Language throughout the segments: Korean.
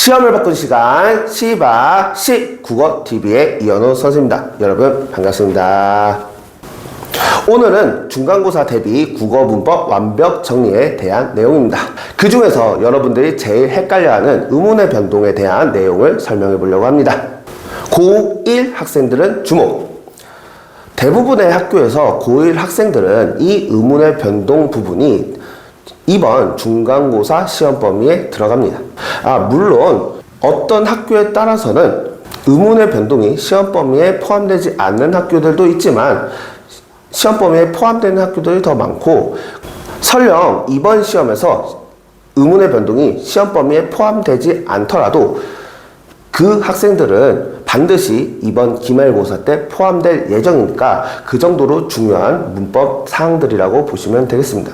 시험을 바꾼 시간 시바시 국어TV의 이현우 선생님입니다. 여러분 반갑습니다. 오늘은 중간고사 대비 국어 문법 완벽 정리에 대한 내용입니다. 그 중에서 여러분들이 제일 헷갈려하는 의문의 변동에 대한 내용을 설명해 보려고 합니다. 고1 학생들은 주목! 대부분의 학교에서 고1 학생들은 이 의문의 변동 부분이 이번 중간고사 시험 범위에 들어갑니다. 물론 어떤 학교에 따라서는 의문의 변동이 시험 범위에 포함되지 않는 학교들도 있지만 시험 범위에 포함되는 학교들이 더 많고, 설령 이번 시험에서 의문의 변동이 시험 범위에 포함되지 않더라도 그 학생들은 반드시 이번 기말고사 때 포함될 예정이니까 그 정도로 중요한 문법 사항들이라고 보시면 되겠습니다.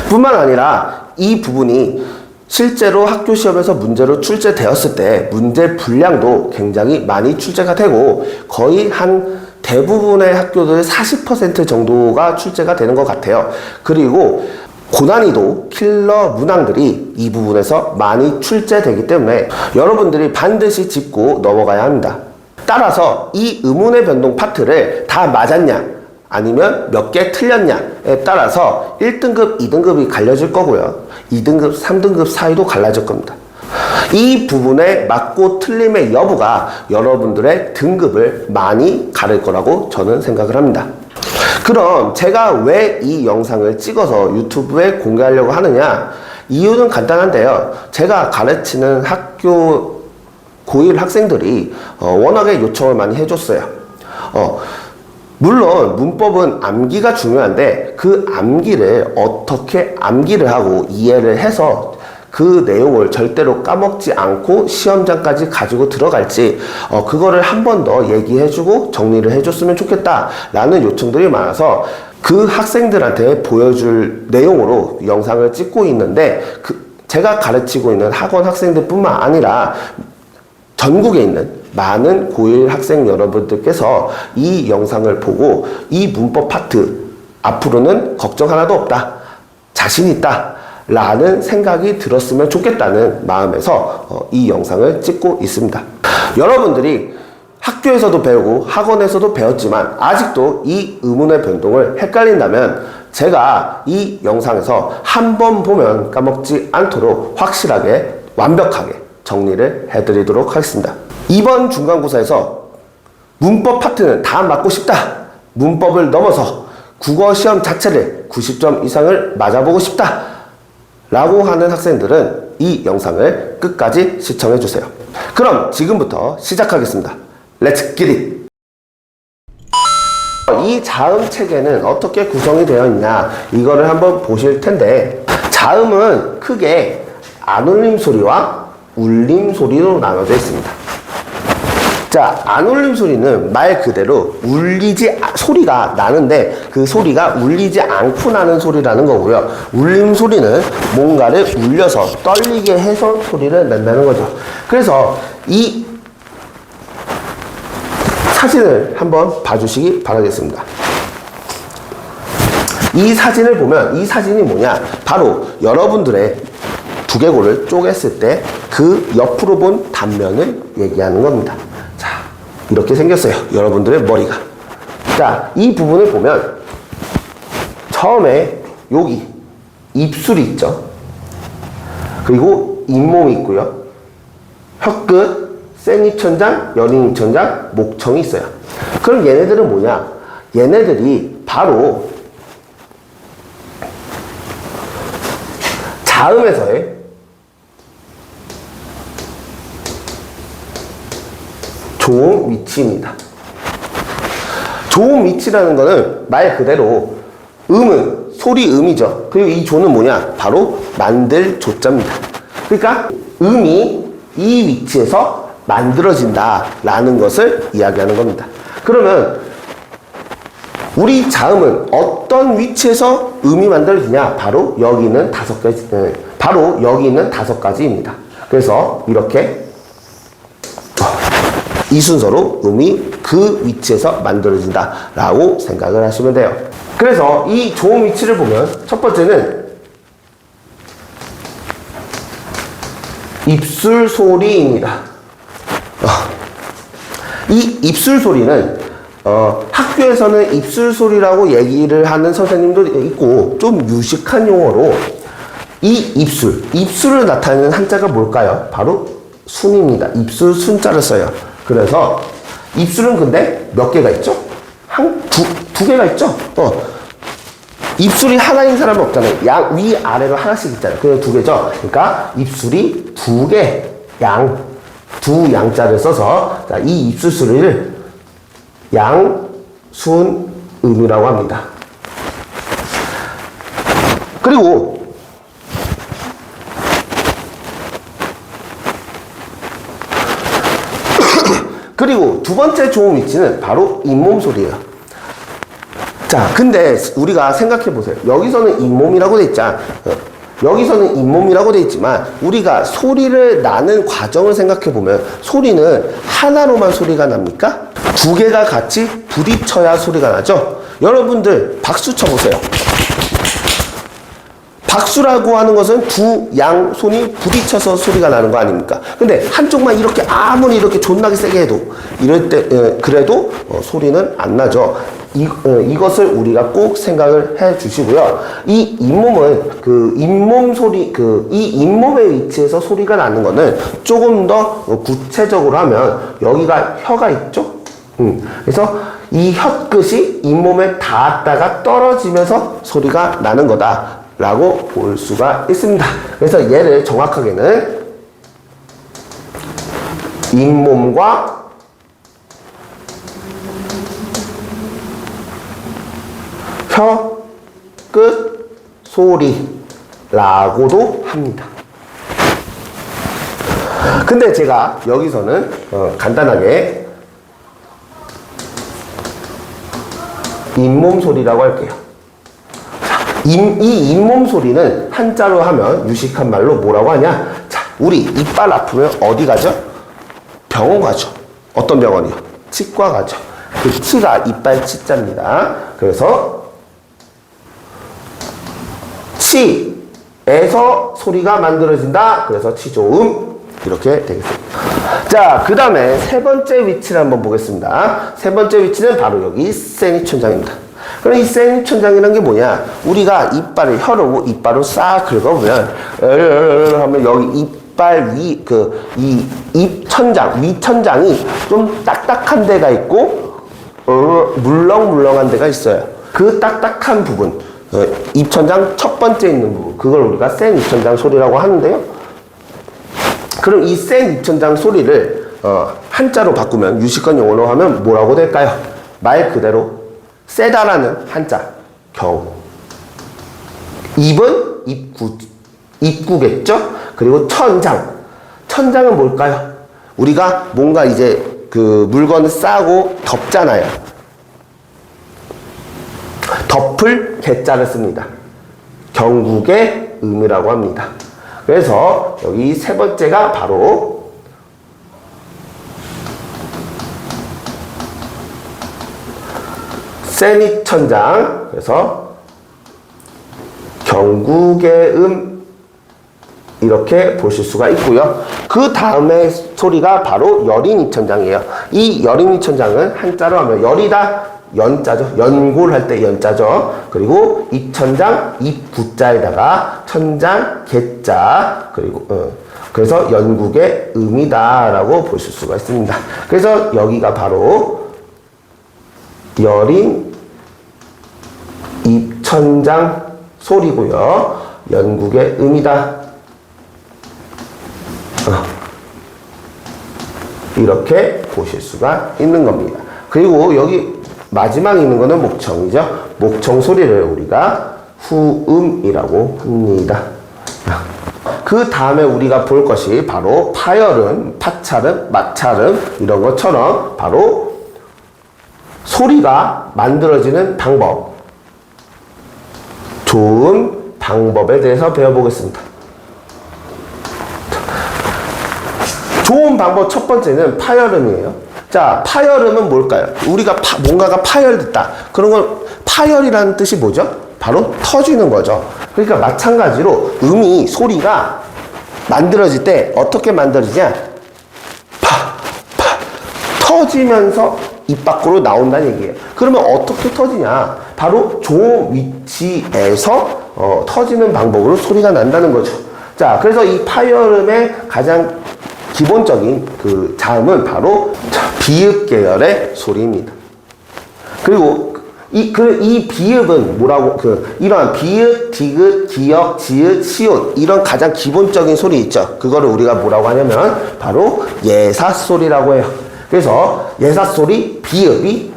뿐만 아니라 이 부분이 실제로 학교 시험에서 문제로 출제되었을 때 문제 분량도 굉장히 많이 출제가 되고 거의 한 대부분의 학교들의 40% 정도가 출제가 되는 것 같아요. 그리고 고난이도 킬러 문항들이 이 부분에서 많이 출제되기 때문에 여러분들이 반드시 짚고 넘어가야 합니다. 따라서 이 의문의 변동 파트를 다 맞았냐 아니면 몇 개 틀렸냐에 따라서 1등급, 2등급이 갈려질 거고요. 2등급, 3등급 사이도 갈라질 겁니다. 이 부분의 맞고 틀림의 여부가 여러분들의 등급을 많이 가를 거라고 저는 생각을 합니다. 그럼 제가 왜 이 영상을 찍어서 유튜브에 공개하려고 하느냐? 이유는 간단한데요. 제가 가르치는 학교 고1 학생들이 워낙에 요청을 많이 해줬어요. 물론 문법은 암기가 중요한데 그 암기를 어떻게 암기를 하고 이해를 해서 그 내용을 절대로 까먹지 않고 시험장까지 가지고 들어갈지 그거를 한 번 더 얘기해주고 정리를 해줬으면 좋겠다라는 요청들이 많아서 그 학생들한테 보여줄 내용으로 영상을 찍고 있는데, 제가 가르치고 있는 학원 학생들 뿐만 아니라 전국에 있는 많은 고1 학생 여러분들께서 이 영상을 보고 이 문법 파트 앞으로는 걱정 하나도 없다, 자신 있다 라는 생각이 들었으면 좋겠다는 마음에서 이 영상을 찍고 있습니다. 여러분들이 학교에서도 배우고 학원에서도 배웠지만 아직도 이 의문의 변동을 헷갈린다면 제가 이 영상에서 한 번 보면 까먹지 않도록 확실하게 완벽하게 정리를 해드리도록 하겠습니다. 이번 중간고사에서 문법 파트는 다 맞고 싶다, 문법을 넘어서 국어 시험 자체를 90점 이상을 맞아보고 싶다 라고 하는 학생들은 이 영상을 끝까지 시청해 주세요. 그럼 지금부터 시작하겠습니다. Let's get it! 이 자음 체계는 어떻게 구성이 되어 있냐, 이거를 한번 보실 텐데, 자음은 크게 안울림 소리와 울림 소리로 나눠져 있습니다. 자, 안울림 소리는 말 그대로 소리가 나는데 그 소리가 울리지 않고 나는 소리라는 거고요. 울림 소리는 뭔가를 울려서 떨리게 해서 소리를 낸다는 거죠. 그래서 이 사진을 한번 봐주시기 바라겠습니다. 이 사진을 보면 이 사진이 뭐냐, 바로 여러분들의 두개골을 쪼갰을 때 그 옆으로 본 단면을 얘기하는 겁니다. 자, 이렇게 생겼어요, 여러분들의 머리가. 자, 이 부분을 보면 처음에 여기 입술이 있죠. 그리고 잇몸이 있고요. 혀끝, 생입천장, 여린입천장, 목청이 있어요. 그럼 얘네들은 뭐냐? 얘네들이 바로 자음에서의 조음 위치입니다. 조음 위치라는 거는 말 그대로 음은 소리 음이죠. 그리고 이 조는 뭐냐? 바로 만들 조자입니다. 그러니까 음이 이 위치에서 만들어진다 라는 것을 이야기하는 겁니다. 그러면 우리 자음은 어떤 위치에서 음이 만들어지냐? 바로 여기는 5가지, 바로 여기는 5가지입니다. 그래서 이렇게 이 순서로 음이 그 위치에서 만들어진다 라고 생각을 하시면 돼요. 그래서 이 조음 위치를 보면 첫 번째는 입술 소리입니다. 이 입술 소리는 학교에서는 입술 소리라고 얘기를 하는 선생님도 있고 좀 유식한 용어로 이 입술을 나타내는 한자가 뭘까요? 바로 순입니다. 입술 순자를 써요. 그래서 입술은 근데 몇 개가 있죠? 두 개가 있죠? 입술이 하나인 사람은 없잖아요. 위아래로 하나씩 있잖아요. 그래서 두 개죠. 그러니까 입술이 두 개, 두 양자를 써서 자, 이 입술 소리를 양순음이라고 합니다. 그리고 두 번째 좋은 위치는 바로 잇몸 소리예요. 자, 근데 우리가 생각해 보세요. 여기서는 잇몸이라고 돼 있잖아. 여기서는 잇몸이라고 돼 있지만 우리가 소리를 나는 과정을 생각해 보면 소리는 하나로만 소리가 납니까? 두 개가 같이 부딪혀야 소리가 나죠? 여러분들 박수 쳐보세요. 박수라고 하는 것은 두 양 손이 부딪혀서 소리가 나는 거 아닙니까? 근데 한쪽만 이렇게 아무리 이렇게 존나게 세게 해도 이럴 때 그래도 소리는 안 나죠. 이것을 우리가 꼭 생각을 해 주시고요. 이 잇몸은 그 잇몸 소리 이 잇몸의 위치에서 소리가 나는 거는 조금 더 구체적으로 하면 여기가 혀가 있죠? 그래서 이 혀끝이 잇몸에 닿았다가 떨어지면서 소리가 나는 거다 라고 볼 수가 있습니다. 그래서 얘를 정확하게는 잇몸과 혀끝 소리라고도 합니다. 근데 제가 여기서는 간단하게 잇몸 소리라고 할게요. 이 잇몸 소리는 한자로 하면 유식한 말로 뭐라고 하냐? 자, 우리 이빨 아프면 어디 가죠? 병원 가죠. 어떤 병원이요? 치과 가죠. 그 치가 이빨 치자입니다. 그래서 치에서 소리가 만들어진다. 그래서 치조음 이렇게 되겠습니다. 자, 그 다음에 세 번째 위치를 한번 보겠습니다. 세 번째 위치는 바로 여기 세니천장입니다. 그럼 이 세니천장이라는 게 뭐냐? 우리가 혀로 이빨을 싹 긁어보면 하면 여기 이빨 위 이 입천장 위천장이 좀 딱딱한 데가 있고 물렁물렁한 데가 있어요. 그 딱딱한 부분 입천장 첫 번째 있는 부분 그걸 우리가 센 입천장 소리라고 하는데요. 그럼 이 센 입천장 소리를 한자로 바꾸면 유식한 용어로 하면 뭐라고 될까요? 말 그대로 세다라는 한자 경 입은 입구겠죠? 그리고 천장은 뭘까요? 우리가 뭔가 이제 그 물건을 싸고 덮잖아요. 덮을 개자를 씁니다. 경국의 음이라고 합니다. 그래서 여기 세 번째가 바로 세니천장, 그래서 경국의 이렇게 보실 수가 있고요. 그 다음에 소리가 바로 여린이천장이에요. 이 여린이천장은 한자로 하면 열이다 연자죠. 연골할 때 연자죠. 그리고 입천장 입구자에다가 천장 개자 그리고 그래서 연국의 음이다라고 보실 수가 있습니다. 그래서 여기가 바로 여린 입천장 소리고요. 연국의 음이다. 이렇게 보실 수가 있는 겁니다. 그리고 여기 마지막에 있는 거는 목청이죠. 목청 소리를 우리가 후음이라고 합니다. 그 다음에 우리가 볼 것이 바로 파열음, 파찰음, 마찰음 이런 것처럼 바로 소리가 만들어지는 방법, 좋은 방법에 대해서 배워보겠습니다. 좋은 방법 첫 번째는 파열음이에요. 자, 파열음은 뭘까요? 우리가 뭔가가 파열됐다. 그런 건 파열이라는 뜻이 뭐죠? 바로 터지는 거죠. 그러니까 마찬가지로 소리가 만들어질 때 어떻게 만들어지냐? 터지면서 입 밖으로 나온다는 얘기예요. 그러면 어떻게 터지냐? 바로 조 위치에서 터지는 방법으로 소리가 난다는 거죠. 자, 그래서 이 파열음의 가장 기본적인 그 자음은 바로 비읍 계열의 소리입니다. 그리고 이 비읍은 뭐라고, 이러한 비읍, 디귿, 기역, 지읒, 시옷, 이런 가장 기본적인 소리 있죠. 그거를 우리가 뭐라고 하냐면 바로 예사소리라고 해요. 그래서 예사소리, 비읍이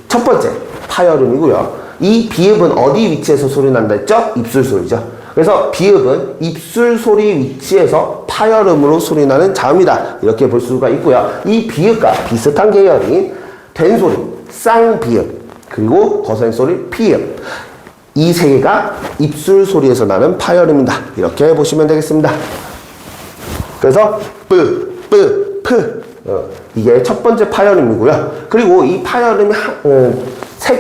첫 번째 파열음이고요. 이 비읍은 어디 위치에서 소리 난다 했죠? 입술 소리죠. 그래서 비읍은 입술 소리 위치에서 파열음으로 소리 나는 자음이다. 이렇게 볼 수가 있고요. 이 비읍과 비슷한 계열인 된소리, 쌍비읍, 그리고 거센소리, 피읍. 이 세 개가 입술 소리에서 나는 파열음이다. 이렇게 보시면 되겠습니다. 그래서 이게 첫 번째 파열음이고요. 그리고 이 파열음이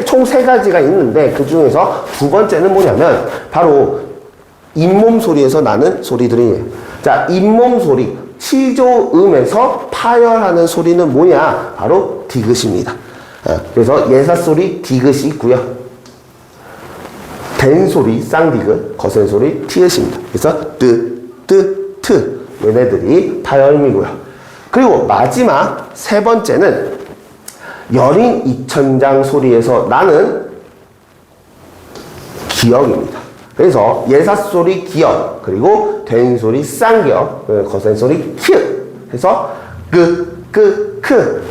총 세 가지가 있는데 그 중에서 두 번째는 뭐냐면 바로 잇몸 소리에서 나는 소리들이에요. 자, 잇몸 소리, 치조음에서 파열하는 소리는 뭐냐? 바로 디귿입니다. 그래서 예사소리, 디귿이 있고요. 된소리, 쌍디귿, 거센소리, 티읕입니다. 그래서 트 얘네들이 파열음이고요. 그리고 마지막 세 번째는 여린 이천장 소리에서 나는 기역입니다. 그래서 예사소리 기역, 그리고 된소리 쌍기역, 거센소리 키읔 해서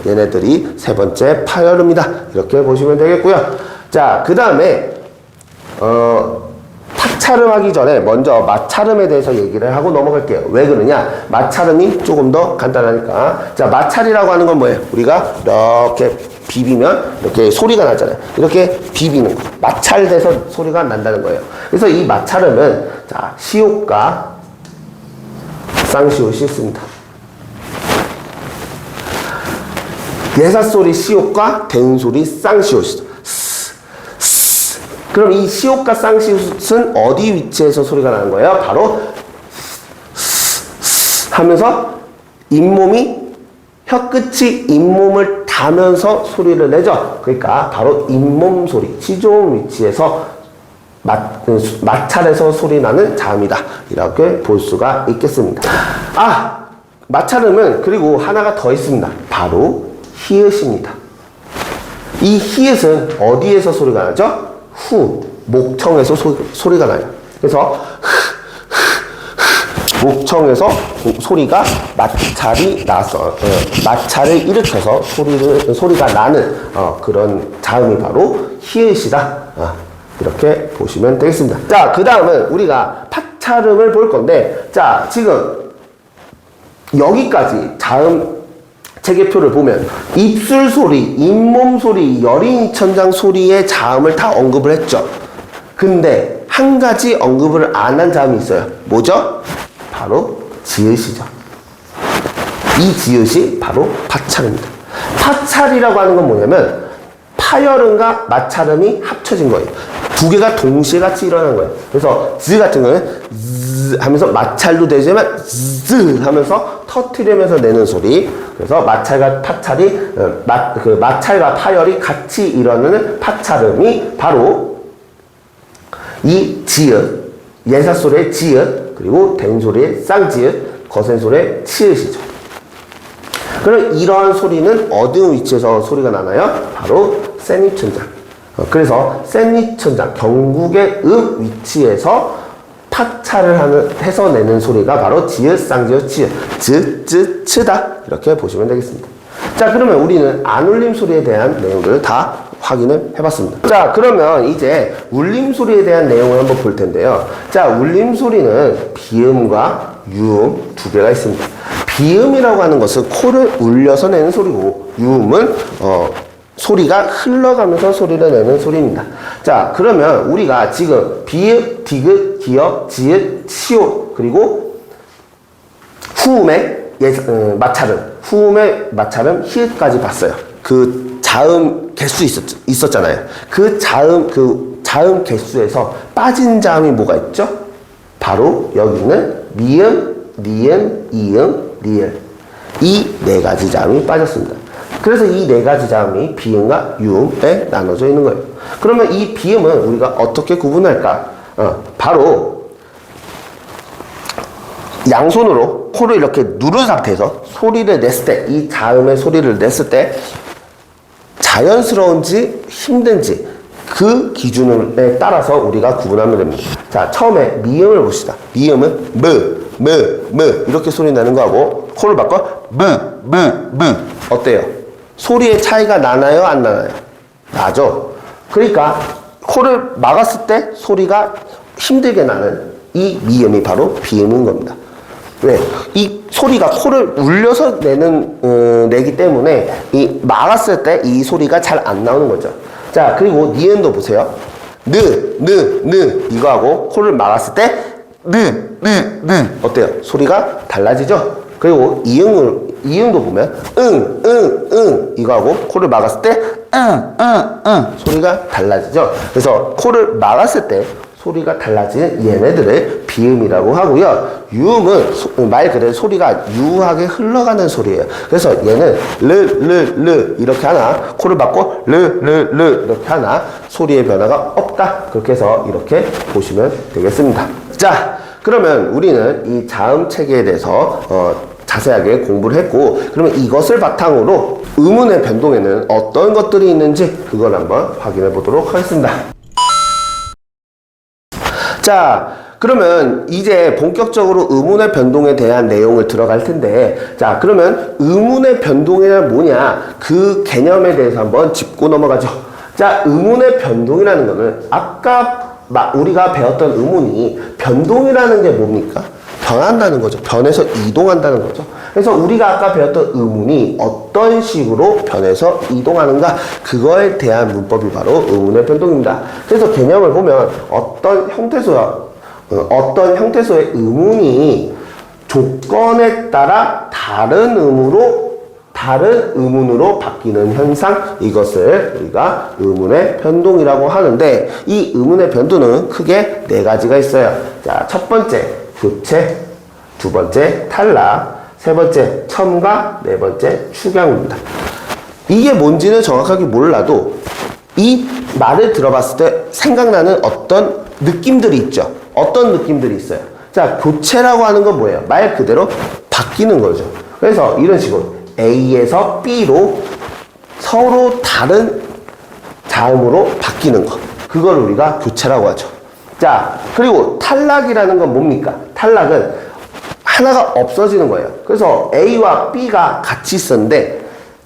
얘네들이 세 번째 파열음이다. 이렇게 보시면 되겠고요. 자, 그 다음에 탁차름 하기 전에 먼저 마찰음에 대해서 얘기를 하고 넘어갈게요. 왜 그러냐? 마찰음이 조금 더 간단하니까. 자, 마찰이라고 하는 건 뭐예요? 우리가 이렇게 비비면 이렇게 소리가 나잖아요. 이렇게 비비는 거. 마찰돼서 소리가 난다는 거예요. 그래서 이 마찰음은 자, 시옷과 쌍시옷이 있습니다. 예사소리 시옷과 된소리 쌍시옷이죠. 그럼 이 시옷과 쌍시옷은 어디 위치에서 소리가 나는 거예요? 바로 하면서 혀끝이 잇몸을 닿으면서 소리를 내죠. 그러니까 바로 잇몸 소리, 치조음 위치에서 마찰에서 소리 나는 자음이다. 이렇게 볼 수가 있겠습니다. 마찰음은 그리고 하나가 더 있습니다. 바로 히읗입니다. 이 히읗은 어디에서 소리가 나죠? 목청에서 소리가 나요. 그래서 목청에서 소리가 마찰이 나서 마찰을 일으켜서 소리가 나는 그런 자음이 바로 히읗이다. 이렇게 보시면 되겠습니다. 자, 그 다음은 우리가 파찰음을 볼 건데, 자, 지금 여기까지 자음 체계표를 보면 입술 소리, 잇몸 소리, 여린 이천장 소리의 자음을 다 언급을 했죠. 근데 한 가지 언급을 안 한 자음이 있어요. 뭐죠? 바로 지읒이죠. 이 지읒이 바로 파찰입니다. 파찰이라고 하는 건 뭐냐면 파열음과 마찰음이 합쳐진 거예요. 두 개가 동시에 같이 일어나는 거예요. 그래서 즈 같은 거는 즈 하면서 마찰도 되지만 즈 하면서 터트리면서 내는 소리. 그래서 마찰과 파찰이 마찰과 파열이 같이 일어나는 파찰음이 바로 이 지읒, 예사소리의 지읒, 그리고 된소리의 쌍지읒, 거센소리의 치읒이죠. 그럼 이러한 소리는 어느 위치에서 소리가 나나요? 바로 센 입천장. 그래서 센 입천장, 경국의 위치에서 파찰을 해서 내는 소리가 바로 지읒, 쌍지읒, 치읒, 즈, 쯔, 츠다. 이렇게 보시면 되겠습니다. 자, 그러면 우리는 안 울림 소리에 대한 내용들을 다 확인을 해봤습니다. 자, 그러면 이제 울림 소리에 대한 내용을 한번 볼 텐데요. 자, 울림 소리는 비음과 유음 두 개가 있습니다. 비음이라고 하는 것은 코를 울려서 내는 소리고, 유음은 소리가 흘러가면서 소리를 내는 소리입니다. 자, 그러면 우리가 지금 비읍, 디귿, 기역, 지읒, 치읒, 그리고 후음의 마찰음, 히읗까지 봤어요. 그 자음 개수 있었잖아요. 그 자음 개수에서 빠진 자음이 뭐가 있죠? 바로 여기는 미음, 니은, 이응, 리을. 이 네 가지 자음이 빠졌습니다. 그래서 이 네 가지 자음이 비음과 유음에 나눠져 있는 거예요. 그러면 이 비음은 우리가 어떻게 구분할까? 바로 양손으로 코를 이렇게 누른 상태에서 소리를 냈을 때, 이 자음의 소리를 냈을 때 자연스러운지 힘든지 그 기준에 따라서 우리가 구분하면 됩니다. 자, 처음에 미음을 봅시다. 미음은 이렇게 소리 내는 거하고 코를 바꿔 어때요? 소리의 차이가 나나요? 안 나나요? 나죠. 그러니까 코를 막았을 때 소리가 힘들게 나는 이 미음이 바로 비음인 겁니다. 왜? 이 소리가 코를 울려서 내기 때문에 이 막았을 때 이 소리가 잘 안 나오는 거죠. 자, 그리고 니은도 보세요. 이거하고 코를 막았을 때 어때요? 소리가 달라지죠? 그리고 이응도 보면 이거하고 코를 막았을 때 소리가 달라지죠? 그래서 코를 막았을 때 소리가 달라지는 얘네들을 비음이라고 하고요. 유음은 말 그대로 소리가 유하게 흘러가는 소리예요. 그래서 얘는 르 이렇게 하나, 코를 막고 르 이렇게 하나, 소리의 변화가 없다. 그렇게 해서 이렇게 보시면 되겠습니다. 자, 그러면 우리는 이 자음 체계에 대해서 자세하게 공부를 했고, 그러면 이것을 바탕으로 음운의 변동에는 어떤 것들이 있는지 그걸 한번 확인해 보도록 하겠습니다. 자, 그러면 이제 본격적으로 음운의 변동에 대한 내용을 들어갈 텐데, 자, 그러면 음운의 변동이란 뭐냐, 그 개념에 대해서 한번 짚고 넘어가죠. 자, 음운의 변동이라는 거는 아까 우리가 배웠던 음운이 변동이라는 게 뭡니까? 변한다는 거죠. 변해서 이동한다는 거죠. 그래서 우리가 아까 배웠던 음운이 어떤 식으로 변해서 이동하는가, 그거에 대한 문법이 바로 음운의 변동입니다. 그래서 개념을 보면 어떤 형태소의 음운이 조건에 따라 다른 음운으로 바뀌는 현상, 이것을 우리가 음운의 변동이라고 하는데, 이 음운의 변두는 크게 네 가지가 있어요. 자, 첫 번째 교체, 두 번째 탈락, 세 번째 첨가, 네 번째 축양입니다. 이게 뭔지는 정확하게 몰라도 이 말을 들어봤을 때 생각나는 어떤 느낌들이 있죠. 어떤 느낌들이 있어요. 자, 교체라고 하는 건 뭐예요? 말 그대로 바뀌는 거죠. 그래서 이런 식으로 A에서 B로 서로 다른 자음으로 바뀌는 거, 그걸 우리가 교체라고 하죠. 자, 그리고 탈락이라는 건 뭡니까? 탈락은 하나가 없어지는 거예요. 그래서 A와 B가 같이 있었는데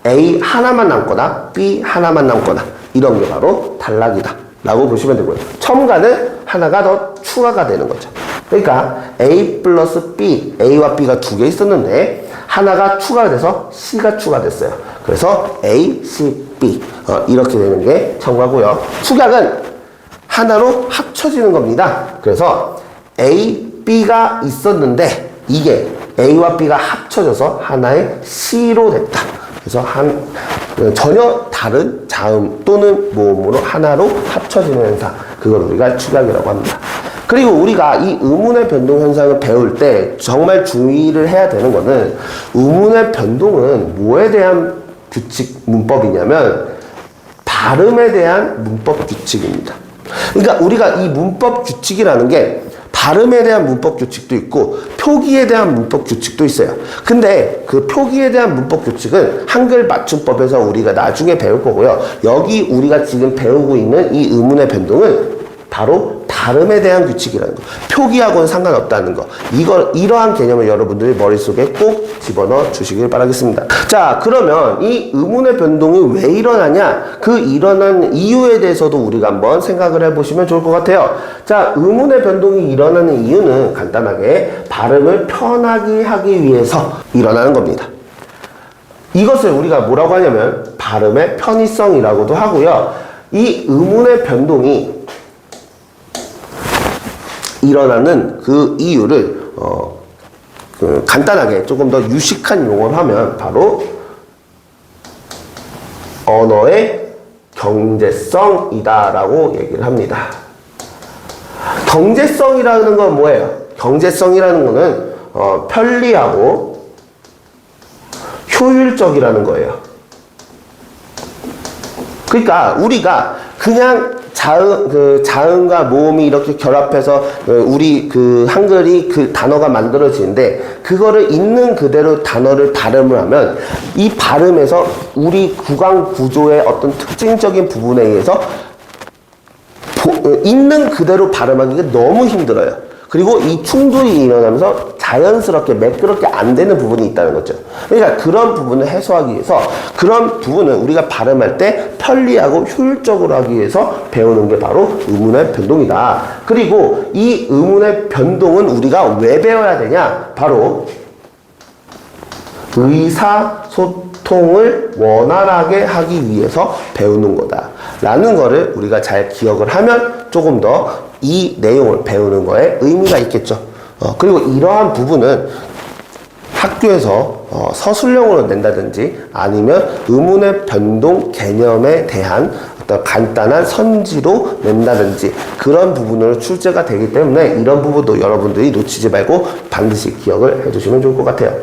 A 하나만 남거나 B 하나만 남거나, 이런 게 바로 탈락이다 라고 보시면 되고요. 첨가는 하나가 더 추가가 되는 거죠. 그러니까 A 플러스 B, A와 B가 두 개 있었는데 하나가 추가가 돼서 C가 추가됐어요. 그래서 A, C, B 이렇게 되는 게 첨가고요. 축약은 하나로 합쳐지는 겁니다. 그래서 A, B가 있었는데 이게 A와 B가 합쳐져서 하나의 C로 됐다. 그래서 전혀 다른 자음 또는 모음으로 하나로 합쳐지는 현상, 그걸 우리가 축약이라고 합니다. 그리고 우리가 이 음운의 변동 현상을 배울 때 정말 주의를 해야 되는 거는, 음운의 변동은 뭐에 대한 규칙 문법이냐면 발음에 대한 문법 규칙입니다. 그러니까 우리가 이 문법 규칙이라는 게 발음에 대한 문법 규칙도 있고 표기에 대한 문법 규칙도 있어요. 근데 그 표기에 대한 문법 규칙은 한글 맞춤법에서 우리가 나중에 배울 거고요. 여기 우리가 지금 배우고 있는 이 음운의 변동은 바로 발음에 대한 규칙이라는 거, 표기하고는 상관없다는 거, 이러한 개념을 여러분들이 머릿속에 꼭 집어넣어 주시길 바라겠습니다. 자, 그러면 이 음운의 변동이 왜 일어나냐, 그 일어난 이유에 대해서도 우리가 한번 생각을 해보시면 좋을 것 같아요. 자, 음운의 변동이 일어나는 이유는 간단하게 발음을 편하게 하기 위해서 일어나는 겁니다. 이것을 우리가 뭐라고 하냐면 발음의 편의성이라고도 하고요. 이 음운의 변동이 일어나는 그 이유를 간단하게 조금 더 유식한 용어를 하면 바로 언어의 경제성이다라고 얘기를 합니다. 경제성이라는 건 뭐예요? 경제성이라는 거는 편리하고 효율적이라는 거예요. 그러니까 우리가 그냥 자음과 모음이 이렇게 결합해서 우리 그 한글이 그 단어가 만들어지는데 그거를 있는 그대로 단어를 발음을 하면 이 발음에서 우리 구강 구조의 어떤 특징적인 부분에 의해서 있는 그대로 발음하기가 너무 힘들어요. 그리고 이 충돌이 일어나면서 자연스럽게 매끄럽게 안 되는 부분이 있다는 거죠. 그러니까 그런 부분을 해소하기 위해서 그런 부분을 우리가 발음할 때 편리하고 효율적으로 하기 위해서 배우는 게 바로 의문의 변동이다. 그리고 이 의문의 변동은 우리가 왜 배워야 되냐? 바로 의사소통을 원활하게 하기 위해서 배우는 거다 라는 거를 우리가 잘 기억을 하면 조금 더 이 내용을 배우는 거에 의미가 있겠죠. 그리고 이러한 부분은 학교에서 서술형으로 낸다든지 아니면 의문의 변동 개념에 대한 어떤 간단한 선지로 낸다든지 그런 부분으로 출제가 되기 때문에 이런 부분도 여러분들이 놓치지 말고 반드시 기억을 해두시면 좋을 것 같아요.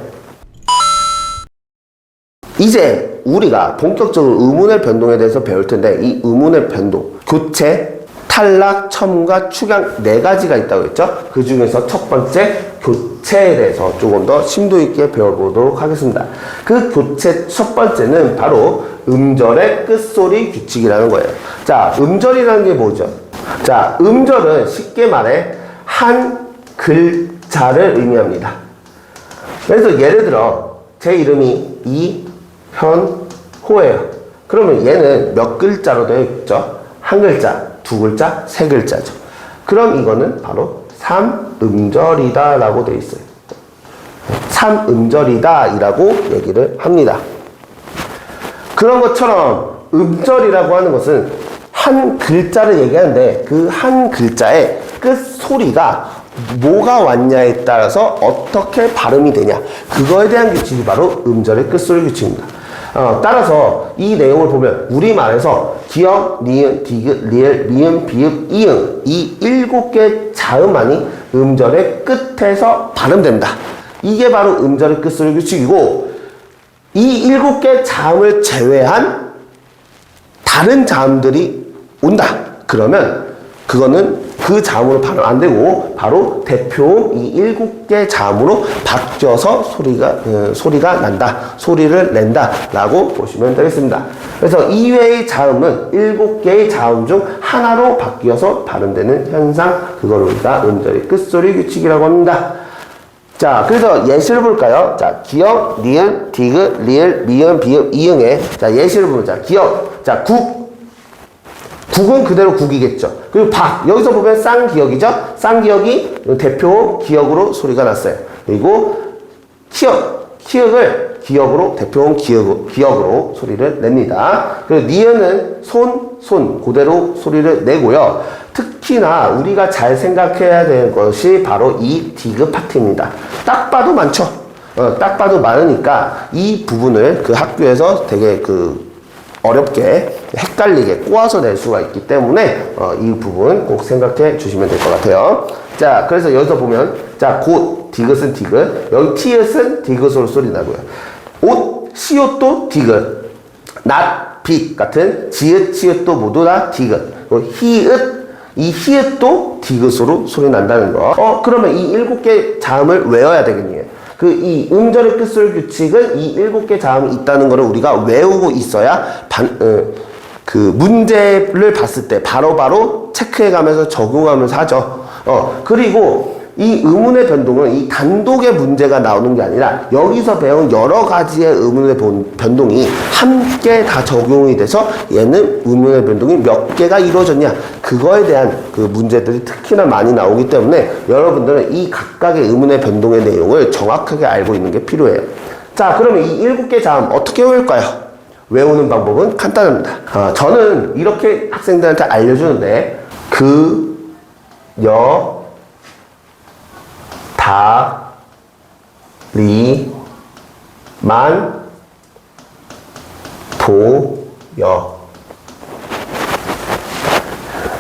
이제 우리가 본격적으로 의문의 변동에 대해서 배울 텐데 이 의문의 변동, 교체, 탈락, 첨가, 축양 네 가지가 있다고 했죠. 그 중에서 첫 번째 교체에 대해서 조금 더 심도 있게 배워보도록 하겠습니다. 그 교체 첫 번째는 바로 음절의 끝소리 규칙이라는 거예요. 자, 음절이라는 게 뭐죠? 자, 음절은 쉽게 말해 한 글자를 의미합니다. 그래서 예를 들어 제 이름이 이현호예요. 그러면 얘는 몇 글자로 되어 있죠? 한 글자, 두 글자, 세 글자죠. 그럼 이거는 바로 3음절이다 라고 되어 있어요. 3음절이다 이라고 얘기를 합니다. 그런 것처럼 음절이라고 하는 것은 한 글자를 얘기하는데 그 한 글자의 끝소리가 뭐가 왔냐에 따라서 어떻게 발음이 되냐 그거에 대한 규칙이 바로 음절의 끝소리 규칙입니다. 따라서 이 내용을 보면 우리말에서 기역, 니은, 디귿, 리을, 미음, 비읍, 이응 이 7개 자음만이 음절의 끝에서 발음된다. 이게 바로 음절의 끝소리 규칙이고 이 7개 자음을 제외한 다른 자음들이 온다. 그러면 그거는 그 자음으로 발음 안 되고 바로 대표 이 7개 자음으로 바뀌어서 소리가 난다. 소리를 낸다 라고 보시면 되겠습니다. 그래서 이외의 자음은 7개의 자음 중 하나로 바뀌어서 발음되는 현상 그걸 우리가 음절의 끝소리 규칙이라고 합니다. 자, 그래서 예시를 볼까요? 자, 기역, 니은, 디귿, 리을, 미음, 비읍, 이응의 자, 예시를 보자. 기역. 자, 국은 그대로 국이겠죠. 그리고 여기서 보면 쌍기역이죠. 쌍기역이 대표 기역으로 소리가 났어요. 그리고 키읔을 기역으로 대표음 기역으로 소리를 냅니다. 그리고 니은은 손 그대로 소리를 내고요. 특히나 우리가 잘 생각해야 될 것이 바로 이 디귿 파트입니다. 딱 봐도 많죠. 딱 봐도 많으니까 이 부분을 그 학교에서 되게 어렵게 헷갈리게 꼬아서 낼 수가 있기 때문에 이 부분 꼭 생각해 주시면 될 것 같아요. 자, 그래서 여기서 보면 자, 곧 디귿은 디귿, 여기 티읕은 디귿으로 소리 나고요. 옷, 시옷도 디귿, 낮, 빛 같은 지읒, 치읒도 모두 다 디귿. 히읗, 이 히읗도 디귿으로 소리 난다는 거. 그러면 이 7개 자음을 외워야 되겠네요. 이 음절의 끝소리 규칙은 이 7개 자음이 있다는 것을 우리가 외우고 있어야 문제를 봤을 때 바로바로 체크해가면서 적용하면서 하죠. 그리고 이 의문의 변동은 이 단독의 문제가 나오는 게 아니라 여기서 배운 여러 가지의 의문의 변동이 함께 다 적용이 돼서 얘는 의문의 변동이 몇 개가 이루어졌냐 그거에 대한 문제들이 특히나 많이 나오기 때문에 여러분들은 이 각각의 의문의 변동의 내용을 정확하게 알고 있는 게 필요해요. 자, 그러면 이 7개 자음 어떻게 외울까요? 외우는 방법은 간단합니다. 저는 이렇게 학생들한테 알려주는데 다리만 보여.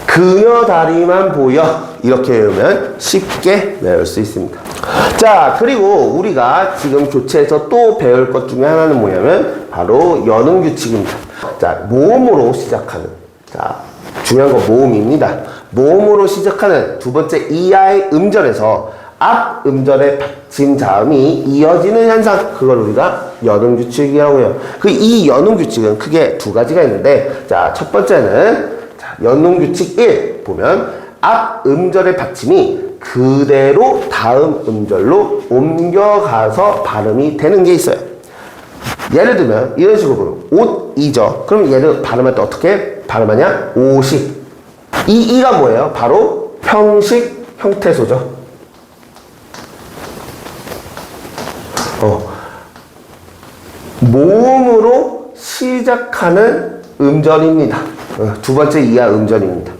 그녀 다리만 보여. 이렇게 외우면 쉽게 외울 수 있습니다. 자, 그리고 우리가 지금 교체해서 또 배울 것 중에 하나는 뭐냐면 바로 연음 규칙입니다. 자, 모음으로 시작하는, 자, 중요한 건 모음입니다. 모음으로 시작하는 두 번째 이하의 음절에서 앞 음절의 받침 자음이 이어지는 현상, 그걸 우리가 연음 규칙이라고 해요. 이 연음 규칙은 크게 두 가지가 있는데, 자, 첫 번째는 연음 규칙 1 보면 앞 음절의 받침이 그대로 다음 음절로 옮겨가서 발음이 되는 게 있어요. 예를 들면 이런 식으로 옷이죠. 그럼 얘를 발음할 때 어떻게 발음하냐? 오식. 이 이가 뭐예요? 바로 형식 형태소죠. 모음으로 시작하는 음절입니다. 두 번째 이하 음절입니다.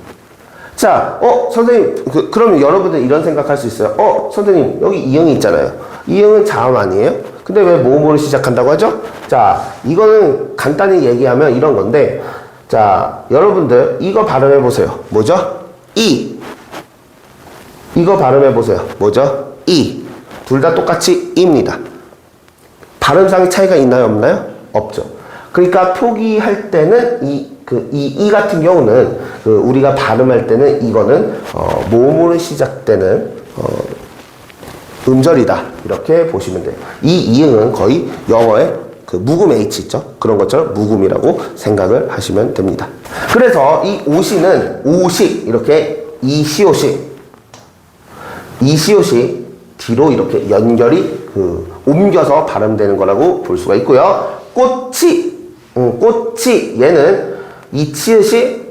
자, 선생님, 그러면 여러분들 이런 생각할 수 있어요. 선생님, 여기 이응이 있잖아요. 이응은 자음 아니에요? 근데 왜 모음으로 시작한다고 하죠? 자, 이거는 간단히 얘기하면 이런 건데, 자, 여러분들 이거 발음해 보세요. 뭐죠? 이. 이거 발음해 보세요. 뭐죠? 이. 둘 다 똑같이 이입니다. 발음상의 차이가 있나요, 없나요? 없죠. 그러니까 표기할 때는 이 같은 경우는 우리가 발음할 때는 이거는 모음으로 시작되는 음절이다, 이렇게 보시면 돼요. 이 이응은 거의 영어의 묵음 H 있죠? 그런 것처럼 묵음이라고 생각을 하시면 됩니다. 그래서 이 오시는 오식, 이렇게 이시오식 뒤로 이렇게 연결이 옮겨서 발음되는 거라고 볼 수가 있고요. 꽃이 얘는 이 치읓이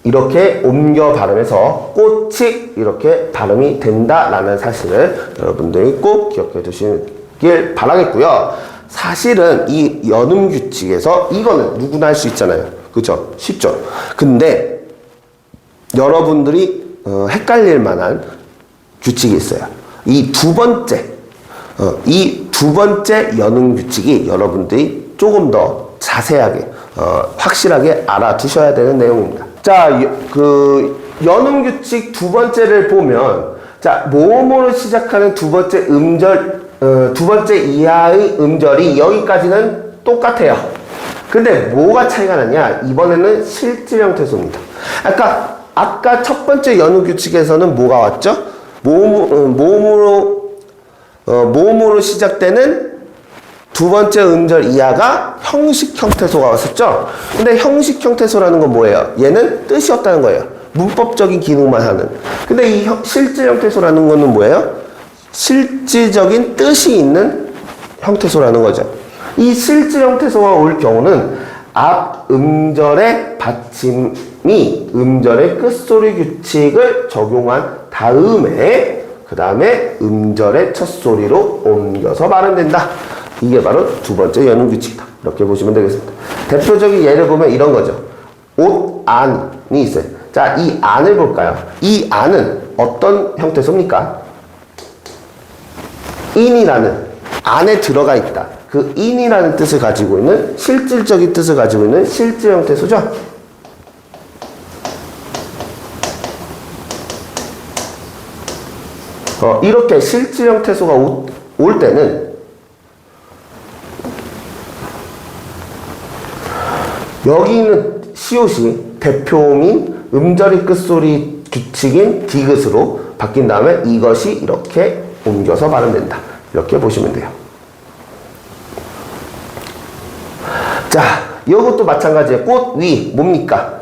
이렇게 옮겨 발음해서 꽃이 이렇게 발음이 된다라는 사실을 여러분들이 꼭 기억해 두시길 바라겠고요. 사실은 이 연음 규칙에서 이거는 누구나 할 수 있잖아요. 그죠? 쉽죠? 근데 여러분들이 헷갈릴 만한 규칙이 있어요. 이 두 번째 연음 규칙이 여러분들이 조금 더 자세하게 확실하게 알아두셔야 되는 내용입니다. 자, 연음 규칙 두 번째를 보면, 자, 모음으로 시작하는 두 번째 음절, 두 번째 이하의 음절이 여기까지는 똑같아요. 근데 뭐가 차이가 나냐? 이번에는 실질 형태소입니다. 아까 첫 번째 연음 규칙에서는 뭐가 왔죠? 모음으로 시작되는 두 번째 음절 이하가 형식 형태소가 왔었죠? 근데 형식 형태소라는 건 뭐예요? 얘는 뜻이 없다는 거예요. 문법적인 기능만 하는. 근데 이 실질 형태소라는 거는 뭐예요? 실질적인 뜻이 있는 형태소라는 거죠. 이 실질 형태소가 올 경우는 앞 음절의 받침이 음절의 끝소리 규칙을 적용한 다음에 그 다음에 음절의 첫 소리로 옮겨서 발음된다. 이게 바로 두 번째 연음 규칙이다. 이렇게 보시면 되겠습니다. 대표적인 예를 보면 이런 거죠. 옷 안이 있어요. 자, 이 안을 볼까요? 이 안은 어떤 형태소입니까? 인이라는, 안에 들어가 있다. 그 인이라는 뜻을 가지고 있는, 실질적인 뜻을 가지고 있는 실질 형태소죠. 이렇게 실질 형태소가 올 때는 여기 있는 시옷이 대표음인 음절의 끝소리 규칙인 디귿으로 바뀐 다음에 이것이 이렇게 옮겨서 발음된다. 이렇게 보시면 돼요. 자, 이것도 마찬가지예요. 꽃 위 뭡니까?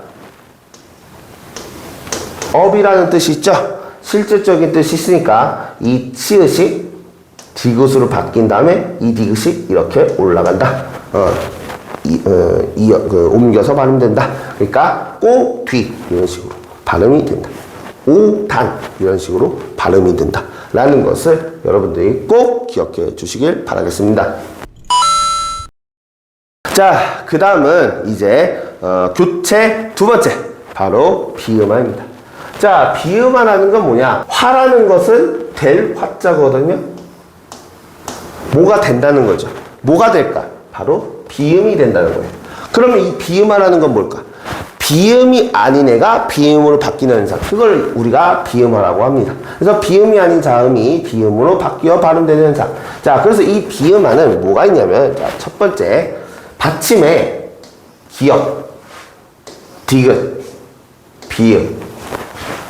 업이라는 뜻이 있죠? 실질적인 뜻이 있으니까 이 치읓이 디귿으로 바뀐 다음에 이 디귿이 이렇게 올라간다. 옮겨서 발음된다. 그러니까 꼬, 뒤 이런 식으로 발음이 된다. 오, 단 이런 식으로 발음이 된다. 라는 것을 여러분들이 꼭 기억해 주시길 바라겠습니다. 자, 그 다음은 이제 교체 두 번째, 바로 비음화입니다. 자, 비음화라는 건 뭐냐? 화라는 것은 될 화자거든요. 뭐가 된다는 거죠? 뭐가 될까? 바로 비음이 된다는 거예요. 그러면 이 비음화라는 건 뭘까? 비음이 아닌 애가 비음으로 바뀌는 현상. 그걸 우리가 비음화라고 합니다. 그래서 비음이 아닌 자음이 비음으로 바뀌어 발음되는 현상. 자, 그래서 이 비음화는 뭐가 있냐면, 자, 첫 번째, 받침에 기역, 디귿, 비음.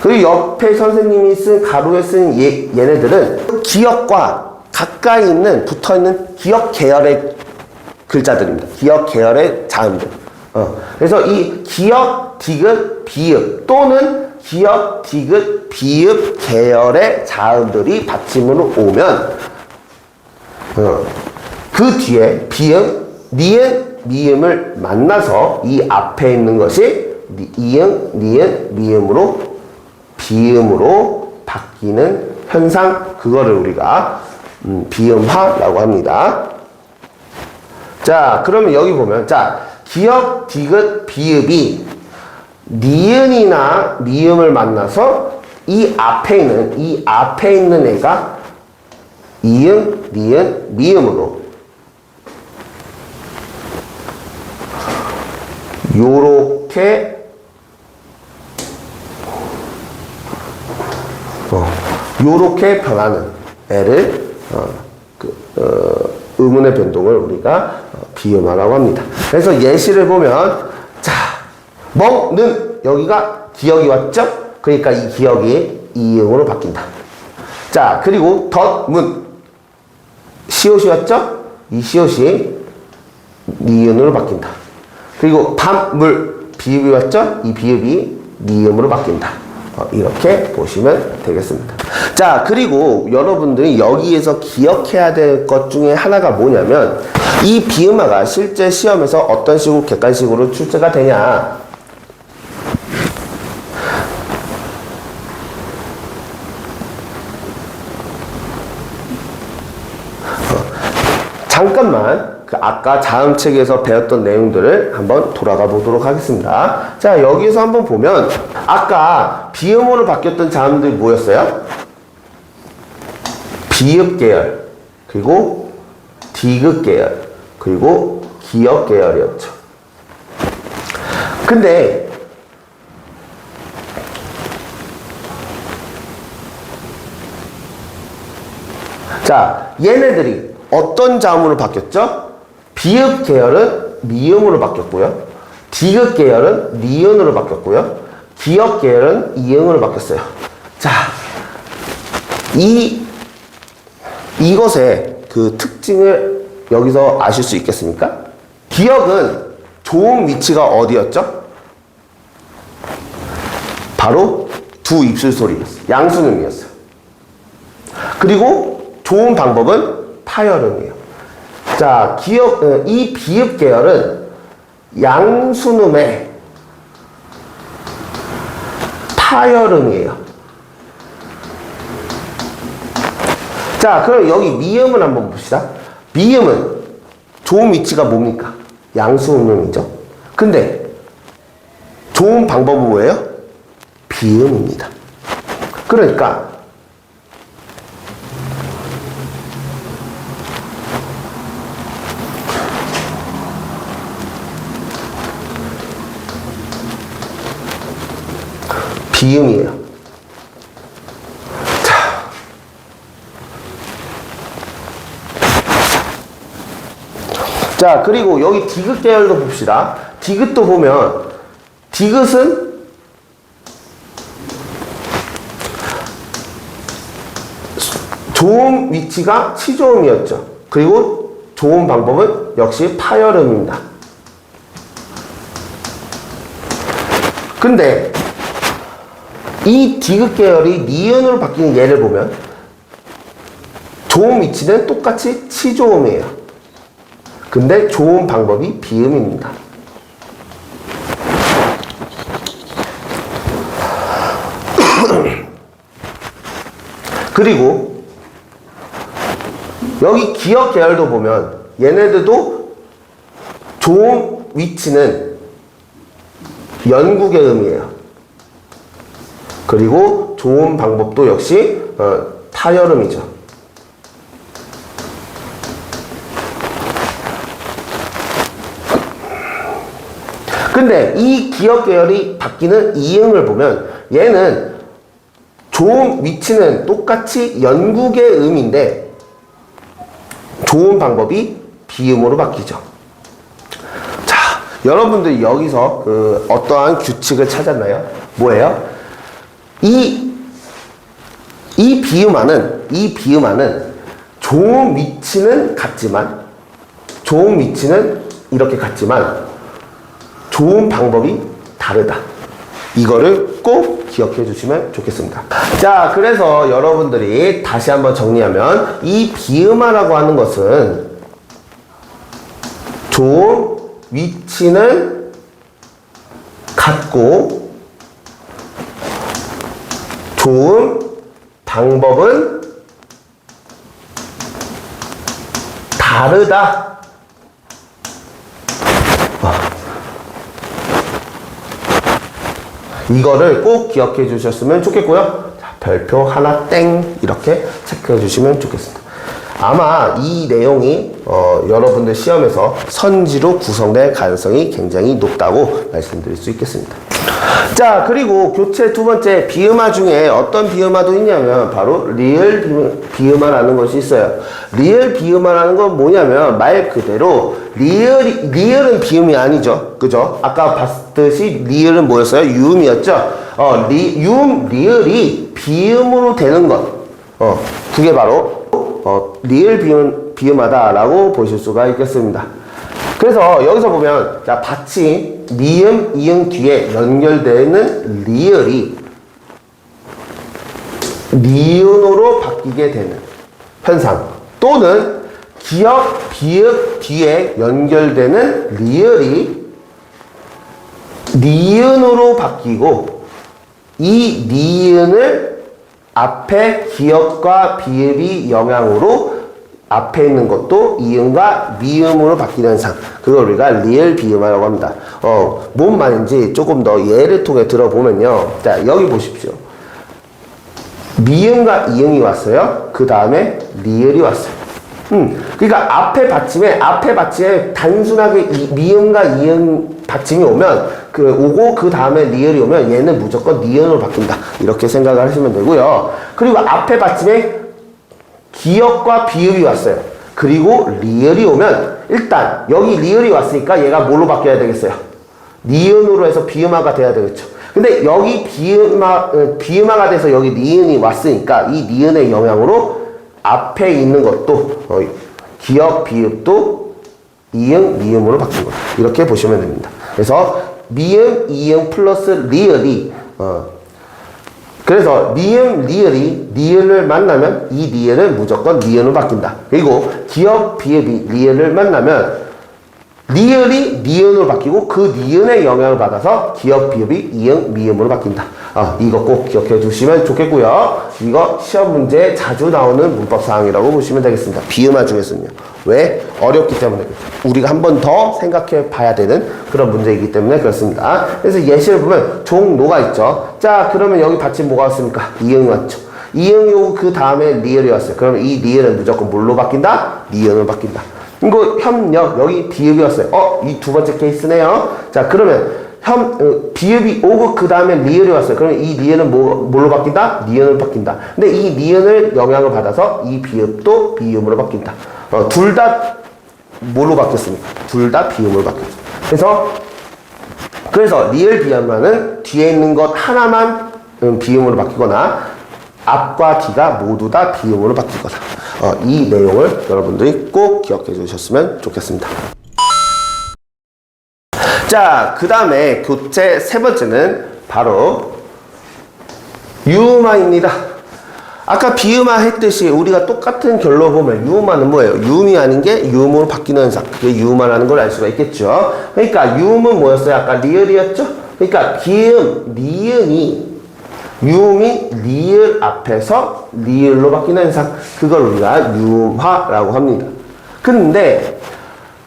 그리고 옆에 선생님이 쓴 가로에 쓴 얘네들은 기역과 가까이 있는, 붙어 있는 기역 계열의 글자들입니다. 기역 계열의 자음들. 그래서 이 기역, 디귿, 비읍 또는 기역, 디귿, 비읍 계열의 자음들이 받침으로 오면 그 뒤에 비음, 니은, 미음을 만나서 이 앞에 있는 것이 이응, 니은, 미음으로 비음으로 바뀌는 현상, 그거를 우리가 비음화라고 합니다. 자, 그러면 여기 보면, 자, 기역, 디귿, 비읍이 니은이나 미음을 만나서 이 앞에 있는 애가 이응, 니은, 미음으로 요렇게 변하는 애를 의문의 변동을 우리가 비음화라고 합니다. 그래서 예시를 보면, 자, 멍는 여기가 기역이 왔죠? 그러니까 이 기역이 이응으로 바뀐다. 자, 그리고 덧문 시옷이 왔죠? 이 시옷이 니은으로 바뀐다. 그리고 밤물 비읍이 왔죠? 이 비읍이 니음으로 바뀐다. 이렇게 보시면 되겠습니다. 자, 그리고 여러분들이 여기에서 기억해야 될 것 중에 하나가 뭐냐면, 이 비음화가 실제 시험에서 어떤 식으로 객관식으로 출제가 되냐. 잠깐만 그 아까 자음책에서 배웠던 내용들을 한번 돌아가 보도록 하겠습니다. 자, 여기서 한번 보면 아까 비음으로 바뀌었던 자음들이 뭐였어요? 비읍 계열, 그리고 디귿 계열, 그리고 기역 계열이었죠. 근데 자, 얘네들이 어떤 자음으로 바뀌었죠? 비읍 계열은 미음으로 바뀌었고요. 디귿 계열은 니은으로 바뀌었고요. 기역 계열은 이응으로 바뀌었어요. 자, 이것의 그 특징을 여기서 아실 수 있겠습니까? 기역은 좋은 위치가 어디였죠? 바로 두 입술 소리였어요. 양순음이었어요. 그리고 좋은 방법은 타열음이에요. 자, 이 비읍 계열은 양순음의 타열음이에요. 자, 그럼 여기 미음을 한번 봅시다. 미음은 좋은 위치가 뭡니까? 양순음이죠. 근데 좋은 방법은 뭐예요? 비음입니다. 그러니까 비음이에요. 자, 그리고 여기 디귿 계열도 봅시다. 디귿도 보면, 디귿은 좋은 위치가 치조음이었죠. 그리고 좋은 방법은 역시 파열음입니다. 근데 이 디귿 계열이 니은으로 바뀌는 예를 보면 좋은 위치는 똑같이 치조음이에요. 근데 좋은 방법이 비음입니다. 그리고 여기 기역 계열도 보면 얘네들도 좋은 위치는 연국의 음이에요. 그리고 좋은 방법도 역시 타열음이죠. 근데 이 기억 계열이 바뀌는 이응을 보면 얘는 좋은 위치는 똑같이 영국의 음인데 좋은 방법이 비음으로 바뀌죠. 자, 여러분들 여기서 그 어떠한 규칙을 찾았나요? 뭐예요? 이 비음화는 좋은 위치는 같지만 이렇게 같지만 좋은 방법이 다르다. 이거를 꼭 기억해 주시면 좋겠습니다. 자, 그래서 여러분들이 다시 한번 정리하면 이 비음화라고 하는 것은 좋은 위치는 같고 좋은 방법은 다르다. 이거를 꼭 기억해 주셨으면 좋겠고요. 자, 별표 하나 땡 이렇게 체크해 주시면 좋겠습니다. 아마 이 내용이 여러분들 시험에서 선지로 구성될 가능성이 굉장히 높다고 말씀드릴 수 있겠습니다. 자, 그리고 교체 두 번째 비음화 중에 어떤 비음화도 있냐면 바로 리을 비음화라는 것이 있어요. 리을 비음화라는 건 뭐냐면 말 그대로 리을은 비음이 아니죠. 그죠? 아까 봤듯이 리을은 뭐였어요? 유음이었죠? 리을이 비음으로 되는 것. 그게 바로 리을 비음하다라고 보실 수가 있겠습니다. 그래서 여기서 보면 자, 받침 미음, 이응 뒤에 연결되는 리을이 니은으로 바뀌게 되는 현상, 또는 기역, 비읍 뒤에 연결되는 리을이 니은으로 바뀌고 이 니은을 앞에 기역과 비읍이 영향으로 앞에 있는 것도 이음과 미음으로 바뀌는 현상, 그걸 우리가 리을 비음화라고 합니다. 뭔 말인지 조금 더 예를 통해 들어보면요. 자, 여기 보십시오. 미음과 이응이 왔어요. 그 다음에 리을이 왔어요. 그러니까 앞에 받침에 단순하게 미음과 이응 받침이 오면 오고 그 다음에 리을이 오면 얘는 무조건 니은으로 바뀐다. 이렇게 생각을 하시면 되고요. 그리고 앞에 받침에 기역과 비읍이 왔어요. 그리고 리을이 오면 일단 여기 리을이 왔으니까 얘가 뭘로 바뀌어야 되겠어요? 니은으로 해서 비음화가 돼야 되겠죠. 근데 여기 비음화가 돼서 여기 니은이 왔으니까 이 니은의 영향으로 앞에 있는 것도 기역, 비읍도 이응, 미음으로 바뀐 거죠. 이렇게 보시면 됩니다. 그래서 미음, 이응 플러스 리을이 그래서 미음, 리을이 니은을 만나면 이 니은은 무조건 니은으로 바뀐다. 그리고 기역, 비읍이 리을을 만나면 리을이 니은으로 바뀌고 그 니은의 영향을 받아서 기역, 비읍이 이응, 미음으로 바뀐다. 이거 꼭 기억해 주시면 좋겠고요. 이거 시험 문제에 자주 나오는 문법 사항이라고 보시면 되겠습니다. 비음화 중에서는요. 왜? 어렵기 때문에 우리가 한 번 더 생각해 봐야 되는 그런 문제이기 때문에 그렇습니다. 그래서 예시를 보면 종노가 있죠. 자, 그러면 여기 받침 뭐가 왔습니까? 이응이 왔죠. 이응이 오고 그 다음에 리을이 왔어요. 그러면 이 리을은 무조건 뭘로 바뀐다? 니은으로 바뀐다. 이거 협력, 여기 비읍이 왔어요. 이 두 번째 케이스네요. 자, 그러면 비읍이 오고 그 다음에 리을이 왔어요. 그러면 이 리을은 뭘로 바뀐다? 니은으로 바뀐다. 근데 이 니은을 영향을 받아서 이 비읍도 비음으로 바뀐다. 둘 다 뭘로 바뀌었습니까? 둘 다 비음으로 바뀌었어요. 그래서 리을 비음화는 뒤에 있는 것 하나만 비음으로 바뀌거나 앞과 뒤가 모두 다 비음으로 바뀌거나 이 내용을 여러분들이 꼭 기억해 주셨으면 좋겠습니다. 자, 그 다음에 교체 세 번째는 바로 유음화입니다. 아까 비음화 했듯이 우리가 똑같은 결로 보면 유음화는 뭐예요? 유음이 아닌 게 유음으로 바뀌는 현상. 그게 유음화라는 걸 알 수가 있겠죠. 그러니까 유음은 뭐였어요? 아까 리을이었죠? 그러니까 기음, 니은이 유음이 리을 앞에서 리을로 바뀌는 현상. 그걸 우리가 유음화라고 합니다. 근데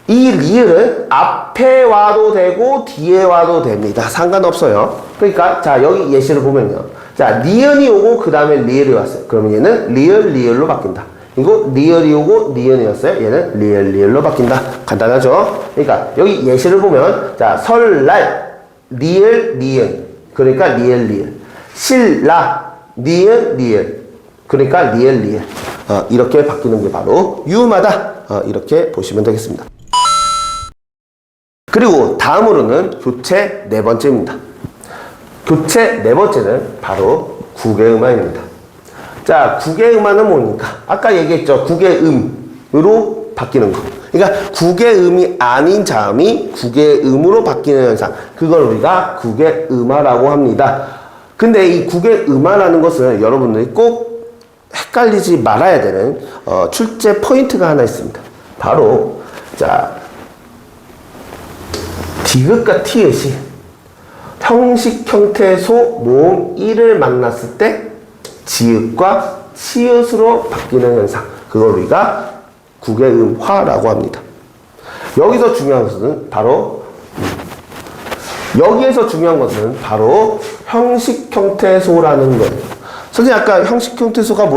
이 리을은 앞에 와도 되고 뒤에 와도 됩니다. 상관없어요. 그러니까 자, 여기 예시를 보면요. 자, 니은이 오고 그 다음에 리을이 왔어요. 그러면 얘는 리을로 바뀐다. 이거 리얼이 오고 니은이었어요. 얘는 리얼로 바뀐다. 간단하죠? 그러니까 여기 예시를 보면 자 설날 리을 니은 그러니까 리을 신라 니은 그러니까 리을 이렇게 바뀌는 게 바로 유마다 이렇게 보시면 되겠습니다. 그리고 다음으로는 교체 네 번째입니다. 교체 네 번째는 바로 국외음화입니다. 자, 국외음화는 뭡니까? 아까 얘기했죠. 국외음으로 바뀌는 거. 그러니까 국외음이 아닌 자음이 국외음으로 바뀌는 현상. 그걸 우리가 국외음화라고 합니다. 근데 이 국외음화라는 것은 여러분들이 꼭 헷갈리지 말아야 되는 출제 포인트가 하나 있습니다. 바로 자 디귿과 티읕이 형식 형태소 모음 이를 만났을 때 지읒과 치읒으로 바뀌는 현상. 그걸 우리가 국외음화라고 합니다. 여기서 중요한 것은 바로 여기에서 중요한 것은 바로 형식 형태소라는 거예요. 선생님 아까 형식 형태소가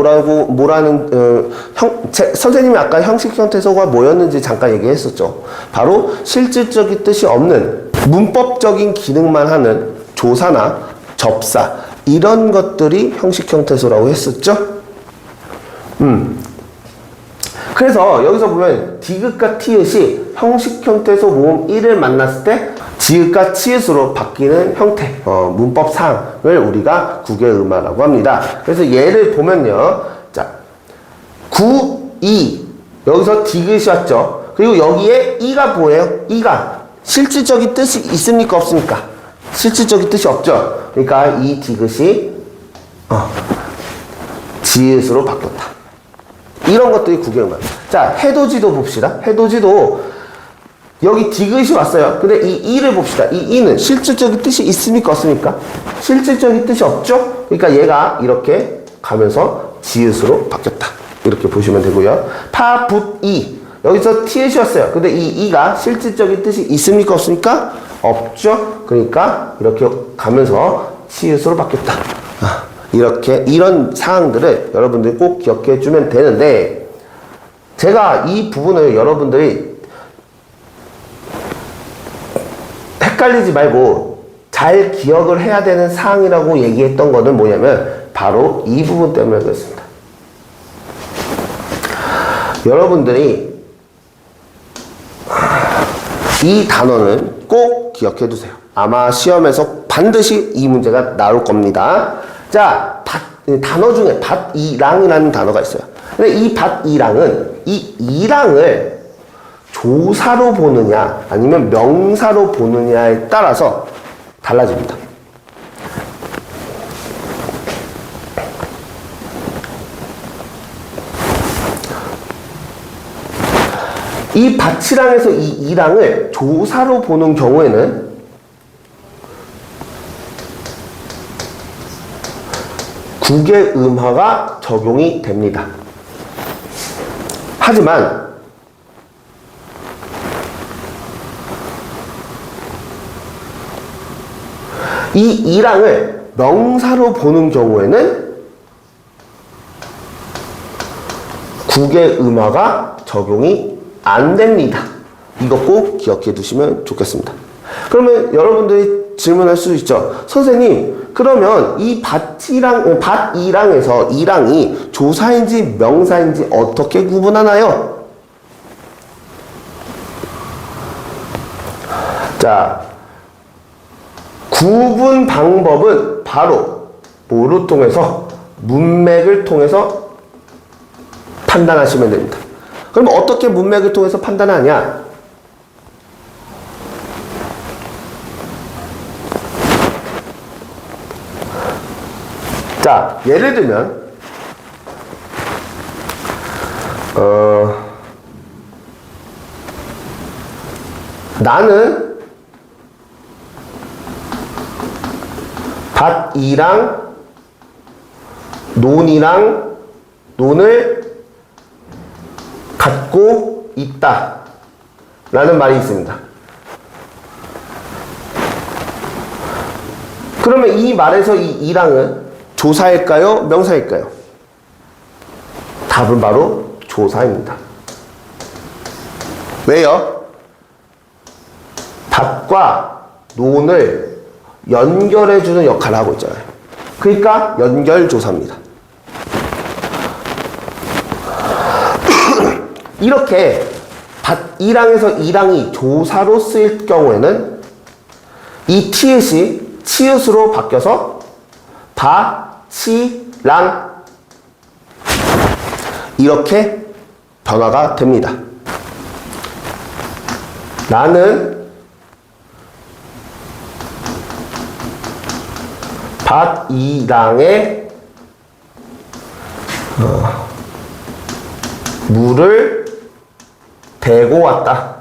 선생님이 아까 형식 형태소가 뭐였는지 잠깐 얘기했었죠. 바로 실질적인 뜻이 없는 문법적인 기능만 하는 조사나 접사 이런 것들이 형식 형태소라고 했었죠. 그래서 여기서 보면 디귿과 티읕이 형식 형태소 모음 1을 만났을 때 지읒과 치읒으로 바뀌는 형태, 문법 사항을 우리가 국외음화라고 합니다. 그래서 예를 보면요. 자, 이 여기서 디귿이 왔죠. 그리고 여기에 이가 뭐예요? 이가 실질적인 뜻이 있습니까? 없습니까? 실질적인 뜻이 없죠. 그러니까 이 디귿이 지읒으로 바뀌었다. 이런 것들이 국외음화. 자, 해돋이도 봅시다. 해돋이도 여기 디귿이 왔어요. 근데 이 이를 봅시다. 이 이는 실질적인 뜻이 있습니까? 없습니까? 실질적인 뜻이 없죠? 그러니까 얘가 이렇게 가면서 지읒으로 바뀌었다. 이렇게 보시면 되고요. 파, 붓, 이. 여기서 티읕이 왔어요. 근데 이 이가 실질적인 뜻이 있습니까? 없습니까? 없죠? 그러니까 이렇게 가면서 치읒으로 바뀌었다. 이런 사항들을 여러분들이 꼭 기억해 주면 되는데, 제가 이 부분을 여러분들이 헷갈리지 말고 잘 기억을 해야 되는 사항이라고 얘기했던 거는 뭐냐면 바로 이 부분 때문에 그렇습니다. 여러분들이 이 단어는 꼭 기억해 두세요. 아마 시험에서 반드시 이 문제가 나올 겁니다. 자, 단어 중에 밭이랑이라는 단어가 있어요. 근데 이 밭이랑은 이 이랑을 조사로 보느냐 아니면 명사로 보느냐에 따라서 달라집니다. 이 밭이랑에서 이 이랑을 조사로 보는 경우에는 국외음화가 적용이 됩니다. 하지만 이 이랑을 명사로 보는 경우에는 국외음화가 적용이 안 됩니다. 이거 꼭 기억해 두시면 좋겠습니다. 그러면 여러분들이 질문할 수 있죠. 선생님, 그러면 이 밭이랑에서 이랑이 조사인지 명사인지 어떻게 구분하나요? 자, 구분 방법은 바로 뭐를 통해서? 문맥을 통해서 판단하시면 됩니다. 그럼 어떻게 문맥을 통해서 판단하냐? 자, 예를 들면 나는 밭이랑 논을 갖고 있다 라는 말이 있습니다. 그러면 이 말에서 이 이랑은 조사일까요? 명사일까요? 답은 바로 조사입니다. 왜요? 밭과 논을 연결해주는 역할을 하고 있잖아요. 그러니까 연결조사입니다. 이렇게 밭 1항에서 2항이 조사로 쓰일 경우에는 이 티읕이 치읓으로 바뀌어서 바, 치, 랑 이렇게 변화가 됩니다. 나는 밭 2랑에 물을 대고 왔다.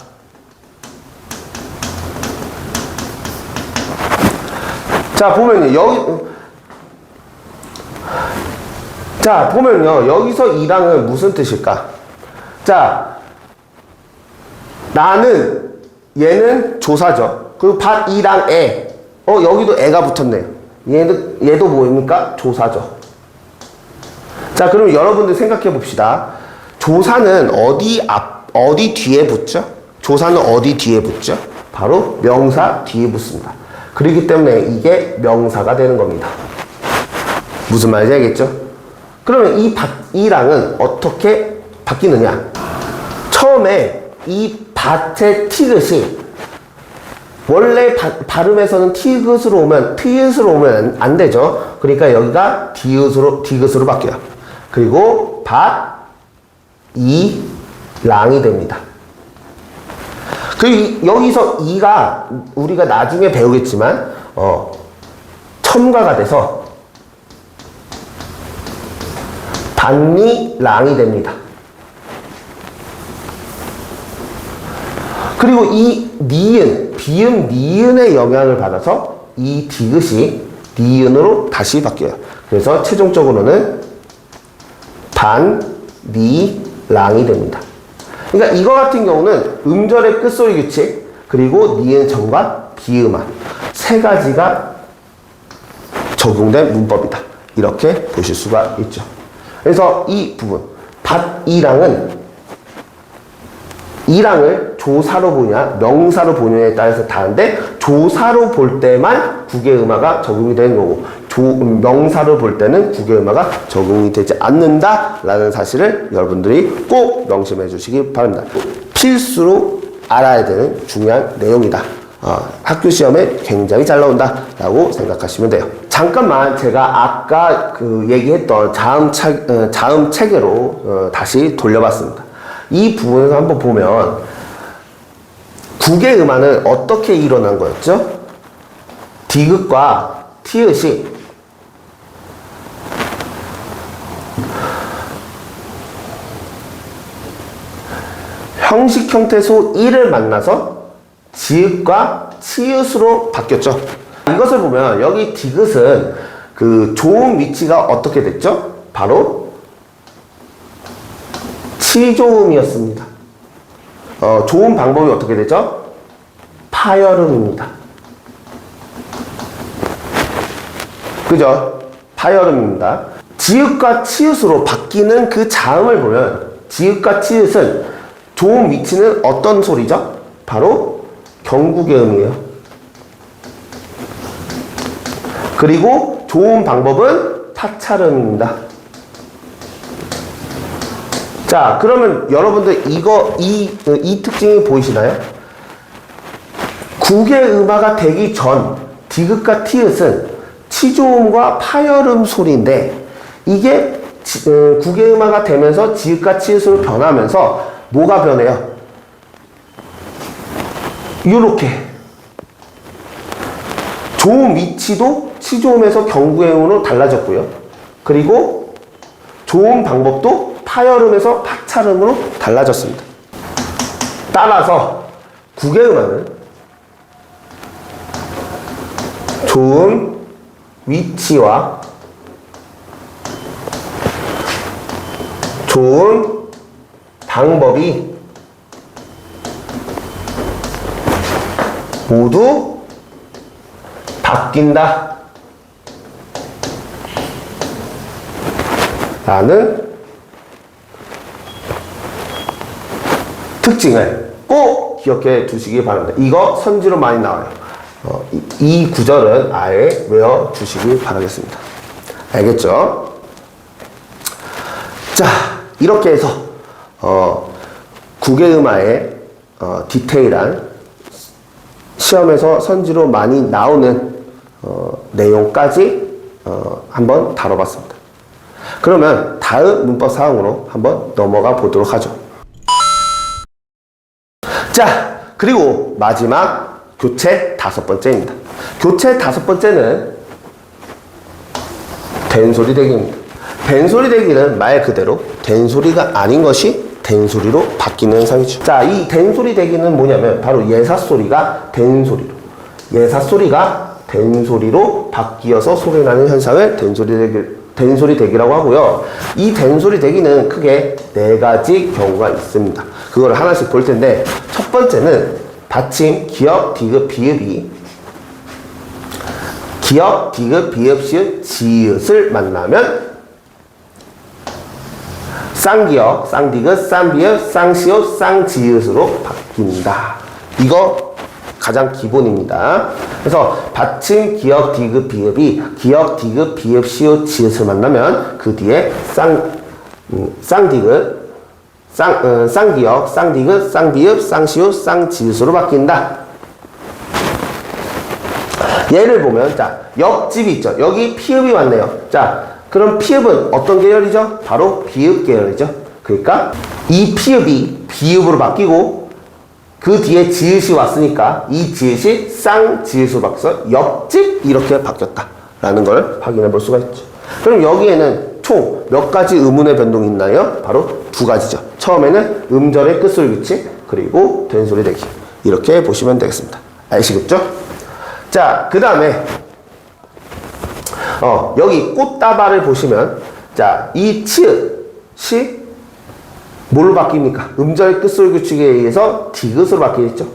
자, 보면요. 여기서 2랑은 무슨 뜻일까? 자, 나는, 얘는 조사죠. 그리고 밭 2랑 애. 여기도 애가 붙었네요. 얘도 뭐입니까? 조사죠. 자, 그럼 여러분들 생각해 봅시다. 조사는 어디 뒤에 붙죠? 조사는 어디 뒤에 붙죠? 바로 명사 뒤에 붙습니다. 그렇기 때문에 이게 명사가 되는 겁니다. 무슨 말인지 알겠죠? 그러면 이 밭이랑은 어떻게 바뀌느냐? 처음에 이 밭의 티귿이 원래 발음에서는 티귿으로 오면 안 되죠. 그러니까 여기가 디귿으로 바뀌어요. 그리고 밭, 이, 랑이 됩니다. 그리고 여기서 이가 우리가 나중에 배우겠지만 첨가가 돼서 반니, 랑이 됩니다. 그리고 이 니은, 비음, 니은의 영향을 받아서 이 디귿이 니은으로 다시 바뀌어요. 그래서 최종적으로는 반, 니, 랑이 됩니다. 그러니까 이거 같은 경우는 음절의 끝소리 규칙, 그리고 니은청과 비음화 세 가지가 적용된 문법이다. 이렇게 보실 수가 있죠. 그래서 이 부분, 밭 2랑은 2랑을 조사로 보냐, 명사로 보냐에 따라서 다른데, 조사로 볼 때만 국외음화가 적용이 되는 거고, 명사로 볼 때는 국외음화가 적용이 되지 않는다라는 사실을 여러분들이 꼭 명심해 주시기 바랍니다. 필수로 알아야 되는 중요한 내용이다. 학교 시험에 굉장히 잘 나온다라고 생각하시면 돼요. 잠깐만 제가 아까 얘기했던 자음 체계로 다시 돌려봤습니다. 이 부분에서 한번 보면 국외음화는 어떻게 일어난 거였죠? 디귿과 티읕이 형식 형태소 1을 만나서 지읒과 치읒으로 바뀌었죠. 이것을 보면 여기 디귿은 조음 위치가 어떻게 됐죠? 바로 치조음이었습니다. 조음 방법이 어떻게 되죠? 파열음입니다. 그죠? 파열음입니다. 지읒과 치읒으로 바뀌는 그 자음을 보면 지읒과 치읒은 조음 위치는 어떤 소리죠? 바로 경국의 음이에요. 그리고 조음 방법은 타찰음입니다. 자, 그러면 여러분들 이 특징이 보이시나요? 국외음화가 되기 전 디귿과 티읕은 치조음과 파열음 소리인데, 이게 국외음화가 되면서 지읒과 치읒으로 변하면서 뭐가 변해요? 요렇게 조음 위치도 치조음에서 경구음으로 달라졌고요. 그리고 조음 방법도 파열음에서 파찰음으로 달라졌습니다. 따라서 국외음화는 조음 위치와 조음 방법이 모두 바뀐다 라는 특징을 꼭 기억해 두시기 바랍니다. 이거 선지로 많이 나와요. 이 구절은 아예 외워주시기 바라겠습니다. 알겠죠? 자, 이렇게 해서 국외음화의 디테일한 시험에서 선지로 많이 나오는 내용까지 한번 다뤄봤습니다. 그러면 다음 문법 사항으로 한번 넘어가 보도록 하죠. 자, 그리고 마지막 교체 5번째입니다. 교체 5번째는 된소리 대기입니다. 된소리 대기는 말 그대로 된소리가 아닌 것이 된소리로 바뀌는 현상이죠. 자, 이 된소리 대기는 뭐냐면 바로 예사소리가 된소리로 바뀌어서 소리나는 현상을 된소리 대기라고 하고요. 이 된소리 대기는 크게 4가지 경우가 있습니다. 그걸 하나씩 볼 텐데, 첫 번째는 받침 기역, 디귿, 비읍이 기역, 디귿, 비읍, 시읒, 지읒을 만나면 쌍기역, 쌍디귿, 쌍비읍, 쌍시읒, 쌍지읒으로 바뀐다. 이거 가장 기본입니다. 그래서 받침 기역, 디귿, 비읍이 기역, 디귿, 비읍, 시읒, 지읒을 만나면 그 뒤에 쌍디귿, 쌍기역, 쌍디귿, 쌍비읍, 쌍시읒, 쌍지읒으로 바뀐다. 예를 보면, 자, 옆집이 있죠. 여기 피읍이 왔네요. 자, 그럼 피읍은 어떤 계열이죠? 바로 비읍 계열이죠. 그러니까 이 피읍이 비읍으로 바뀌고 그 뒤에 지읒이 왔으니까 이 지읒이 쌍지읒으로 바뀌어서 옆집 이렇게 바뀌었다라는 걸 확인해 볼 수가 있죠. 그럼 여기에는 총 몇 가지 음운의 변동이 있나요? 바로 2가지죠. 처음에는 음절의 끝소리 규칙, 그리고 된소리 대기. 이렇게 보시면 되겠습니다. 아시겠죠? 자, 그 다음에 여기 꽃다발을 보시면, 자, 이 치읓이 뭘로 바뀝니까? 음절의 끝소리 규칙에 의해서 디귿으로 바뀌겠죠?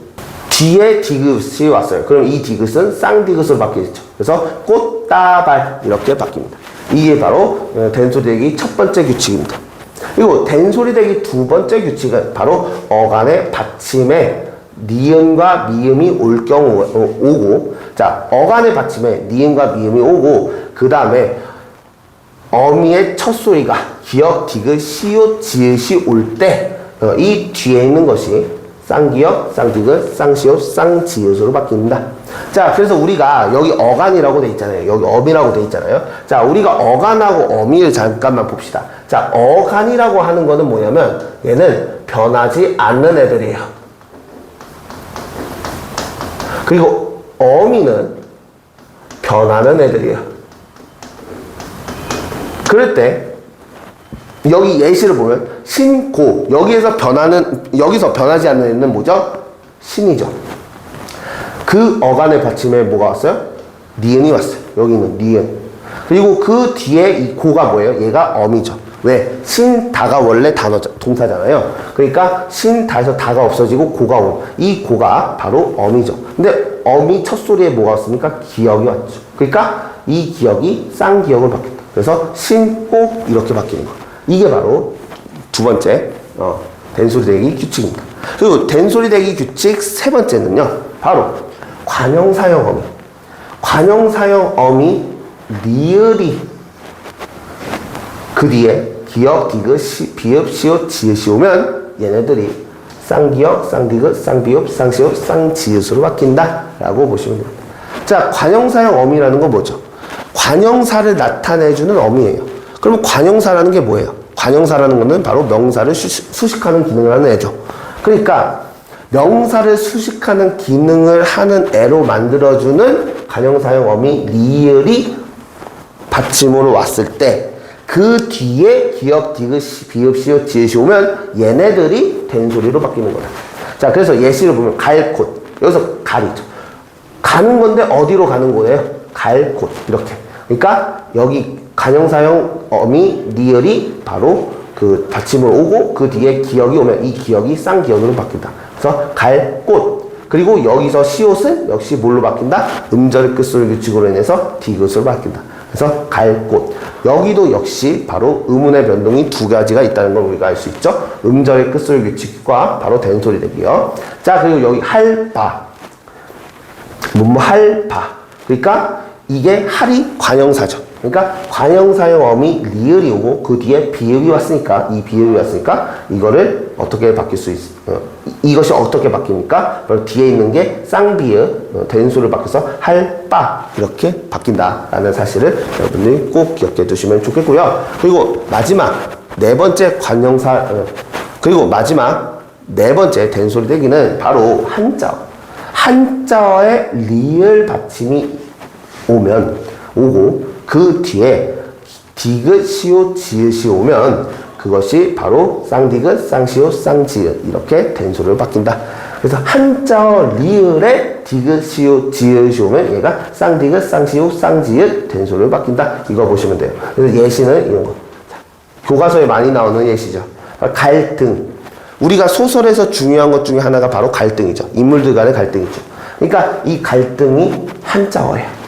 뒤에 디귿이 왔어요. 그럼 이 디귿은 쌍디귿으로 바뀌겠죠? 그래서 꽃다발 이렇게 바뀝니다. 이게 바로 된소리 대기 첫 번째 규칙입니다. 그리고 된소리 대기 두 번째 규칙은 바로 어간의 받침에 니은과 미음이 올 경우 오고, 자, 어간의 받침에 니은과 미음이 오고, 그 다음에 어미의 첫 소리가 기역, 디귿, 시읒, 지읒이 올 때 이 뒤에 있는 것이 쌍기역, 쌍디귿, 쌍시읒, 쌍지읒으로 바뀝니다. 자, 그래서 우리가 여기 어간이라고 돼 있잖아요. 여기 어미라고 돼 있잖아요. 자, 우리가 어간하고 어미를 잠깐만 봅시다. 자, 어간이라고 하는 거는 뭐냐면 얘는 변하지 않는 애들이에요. 그리고 어미는 변하는 애들이에요. 그럴 때 여기 예시를 보면 신고, 여기서 변하지 않는 애는 뭐죠? 신이죠. 그 어간의 받침에 뭐가 왔어요? 니은이 왔어요. 여기는 니은. 그리고 그 뒤에 이 고가 뭐예요? 얘가 어미죠. 왜? 신다가 원래 동사잖아요. 그러니까 신다에서 다가 없어지고 고가 오. 이 고가 바로 어미죠. 근데 어미 첫 소리에 뭐가 왔습니까? 기역이 왔죠. 그러니까 이 기역이 쌍기역을 바뀌었다. 그래서 신꼭 이렇게 바뀌는 거. 이게 바로 두 번째 된소리 대기 규칙입니다. 그리고 된소리 대기 규칙 세 번째는요, 바로 관형사형 어미. 관형사형 어미 리을이 그 뒤에 기역, 디귿, 비읍, 시읒, 지읒이 오면 얘네들이 쌍기역, 쌍디귿, 쌍비읍, 쌍시읒, 쌍지읒으로 바뀐다 라고 보시면 됩니다. 자, 관형사형 어미라는 건 뭐죠? 관형사를 나타내주는 어미예요. 그럼 관형사라는 게 뭐예요? 관형사라는 거는 바로 명사를 수식하는 기능을 하는 애죠. 그러니까 명사를 수식하는 기능을 하는 애로 만들어주는 관형사형 어미 리을이 받침으로 왔을 때 그 뒤에 기역, 디귿, 비읍, 시읒, 지읒이 오면 얘네들이 된소리로 바뀌는 거다. 자, 그래서 예시를 보면 갈 곳. 여기서 갈이죠. 가는 건데 어디로 가는 거예요? 갈 곳. 이렇게. 그러니까 여기 관형사형 어미 리을이 바로 그 받침으로 오고 그 뒤에 기역이 오면 이 기역이 쌍기역으로 바뀐다. 그래서 갈 곳. 그리고 여기서 시옷은 역시 뭘로 바뀐다? 음절 끝소리 규칙으로 인해서 디귿으로 바뀐다. 그래서 갈 곳. 여기도 역시 바로 의문의 변동이 두 가지가 있다는 걸 우리가 알 수 있죠. 음절의 끝소리 규칙과 바로 된소리 대기요. 자, 그리고 여기 할 바. 뭐뭐 할 바. 그러니까 이게 할이 관형사죠. 그러니까 관형사형 어미 리을이 오고 그 뒤에 비읍이 왔으니까 이 비읍이 왔으니까 이거를 어떻게 바뀔 수 이것이 어떻게 바뀝니까? 바로 뒤에 있는 게 쌍비읍 된소를 바뀌어서 할 바 이렇게 바뀐다라는 사실을 여러분들이 꼭 기억해 두시면 좋겠고요. 그리고 마지막 네 번째 관형사 그리고 마지막 네 번째 된소리 대기는 바로 한자어의 리을 받침이 오고 그 뒤에 디귿, 시옷, 지읒이 오면 그것이 바로 쌍디귿, 쌍시옷, 쌍지읒 이렇게 된소리로 바뀐다. 그래서 한자어 리을에 디귿, 시옷, 지읒이 오면 얘가 쌍디귿, 쌍시옷, 쌍지읒 된소리로 바뀐다. 이거 보시면 돼요. 그래서 예시는 이런 거. 교과서에 많이 나오는 예시죠. 갈등. 우리가 소설에서 중요한 것 중에 하나가 바로 갈등이죠. 인물들 간의 갈등이죠. 그러니까 이 갈등이 한자어예요.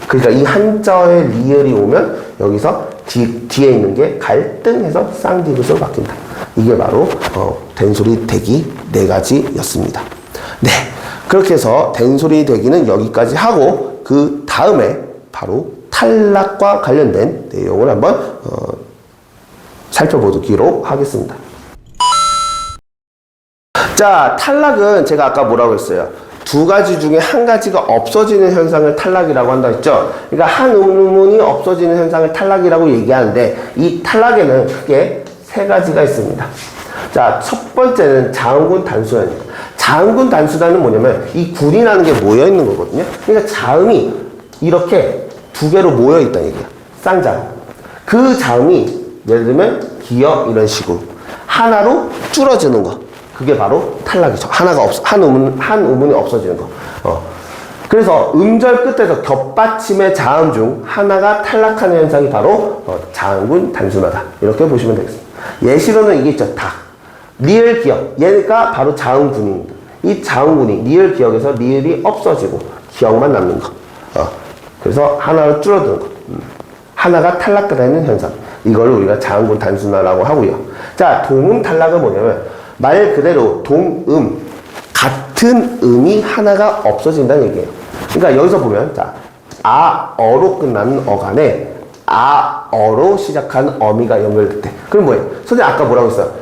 그러니까 이 한자어의 리을이 오면 여기서 뒤에 있는 게 갈등해서 쌍디귿으로 바뀐다. 이게 바로 된소리 대기 네 가지였습니다. 네, 그렇게 해서 된소리 대기는 여기까지 하고 그 다음에 바로 탈락과 관련된 내용을 한번 살펴보기로 하겠습니다. 자, 탈락은 제가 아까 뭐라고 했어요? 두 가지 중에 한 가지가 없어지는 현상을 탈락이라고 한다 했죠. 그러니까 한 의문이 없어지는 현상을 탈락이라고 얘기하는데 이 탈락에는 크게 세 가지가 있습니다. 자, 첫 번째는 자음군 단수단입니다. 자음군 단수단은 뭐냐면 이 군이라는 게 모여 있는 거거든요. 그러니까 자음이 이렇게 두 개로 모여 있다는 얘기야. 쌍자음. 그 자음이 예를 들면 기역 이런 식으로 하나로 줄어지는 거. 그게 바로 탈락이죠. 한 의문이 없어지는 거. 그래서 음절 끝에서 겹받침의 자음 중 하나가 탈락하는 현상이 바로 자음군 단순하다. 이렇게 보시면 되겠습니다. 예시로는 이게 있죠. 닭. 리을 기역. 얘가 바로 자음군입니다. 이 자음군이 리을 기역에서 리을이 없어지고 기역만 남는 거. 그래서 하나로 줄어드는 거. 하나가 탈락되는 현상. 이걸 우리가 자음군 단순화라고 하고요. 자, 동음 탈락은 뭐냐면 말 그대로 동음 같은 음이 하나가 없어진다는 얘기예요. 그러니까 여기서 보면 자, 아어로 끝나는 어간에 아어로 시작하는 어미가 연결될 때 그럼 뭐예요? 선생님 아까 뭐라고 했어요?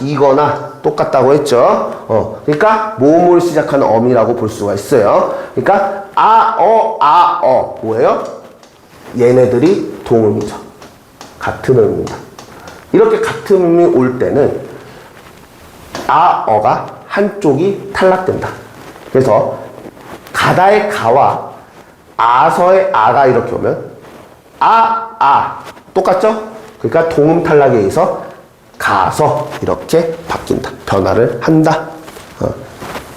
이거나 똑같다고 했죠. 그러니까 모음으로 시작하는 어미라고 볼 수가 있어요. 그러니까 아어 뭐예요? 얘네들이 동음이죠. 같은 음입니다. 이렇게 같은 음이 올 때는 아어가 한쪽이 탈락된다. 그래서 가다의 가와 아서의 아가 이렇게 오면 똑같죠? 그러니까 동음 탈락에 의해서 가서 이렇게 바뀐다. 변화를 한다.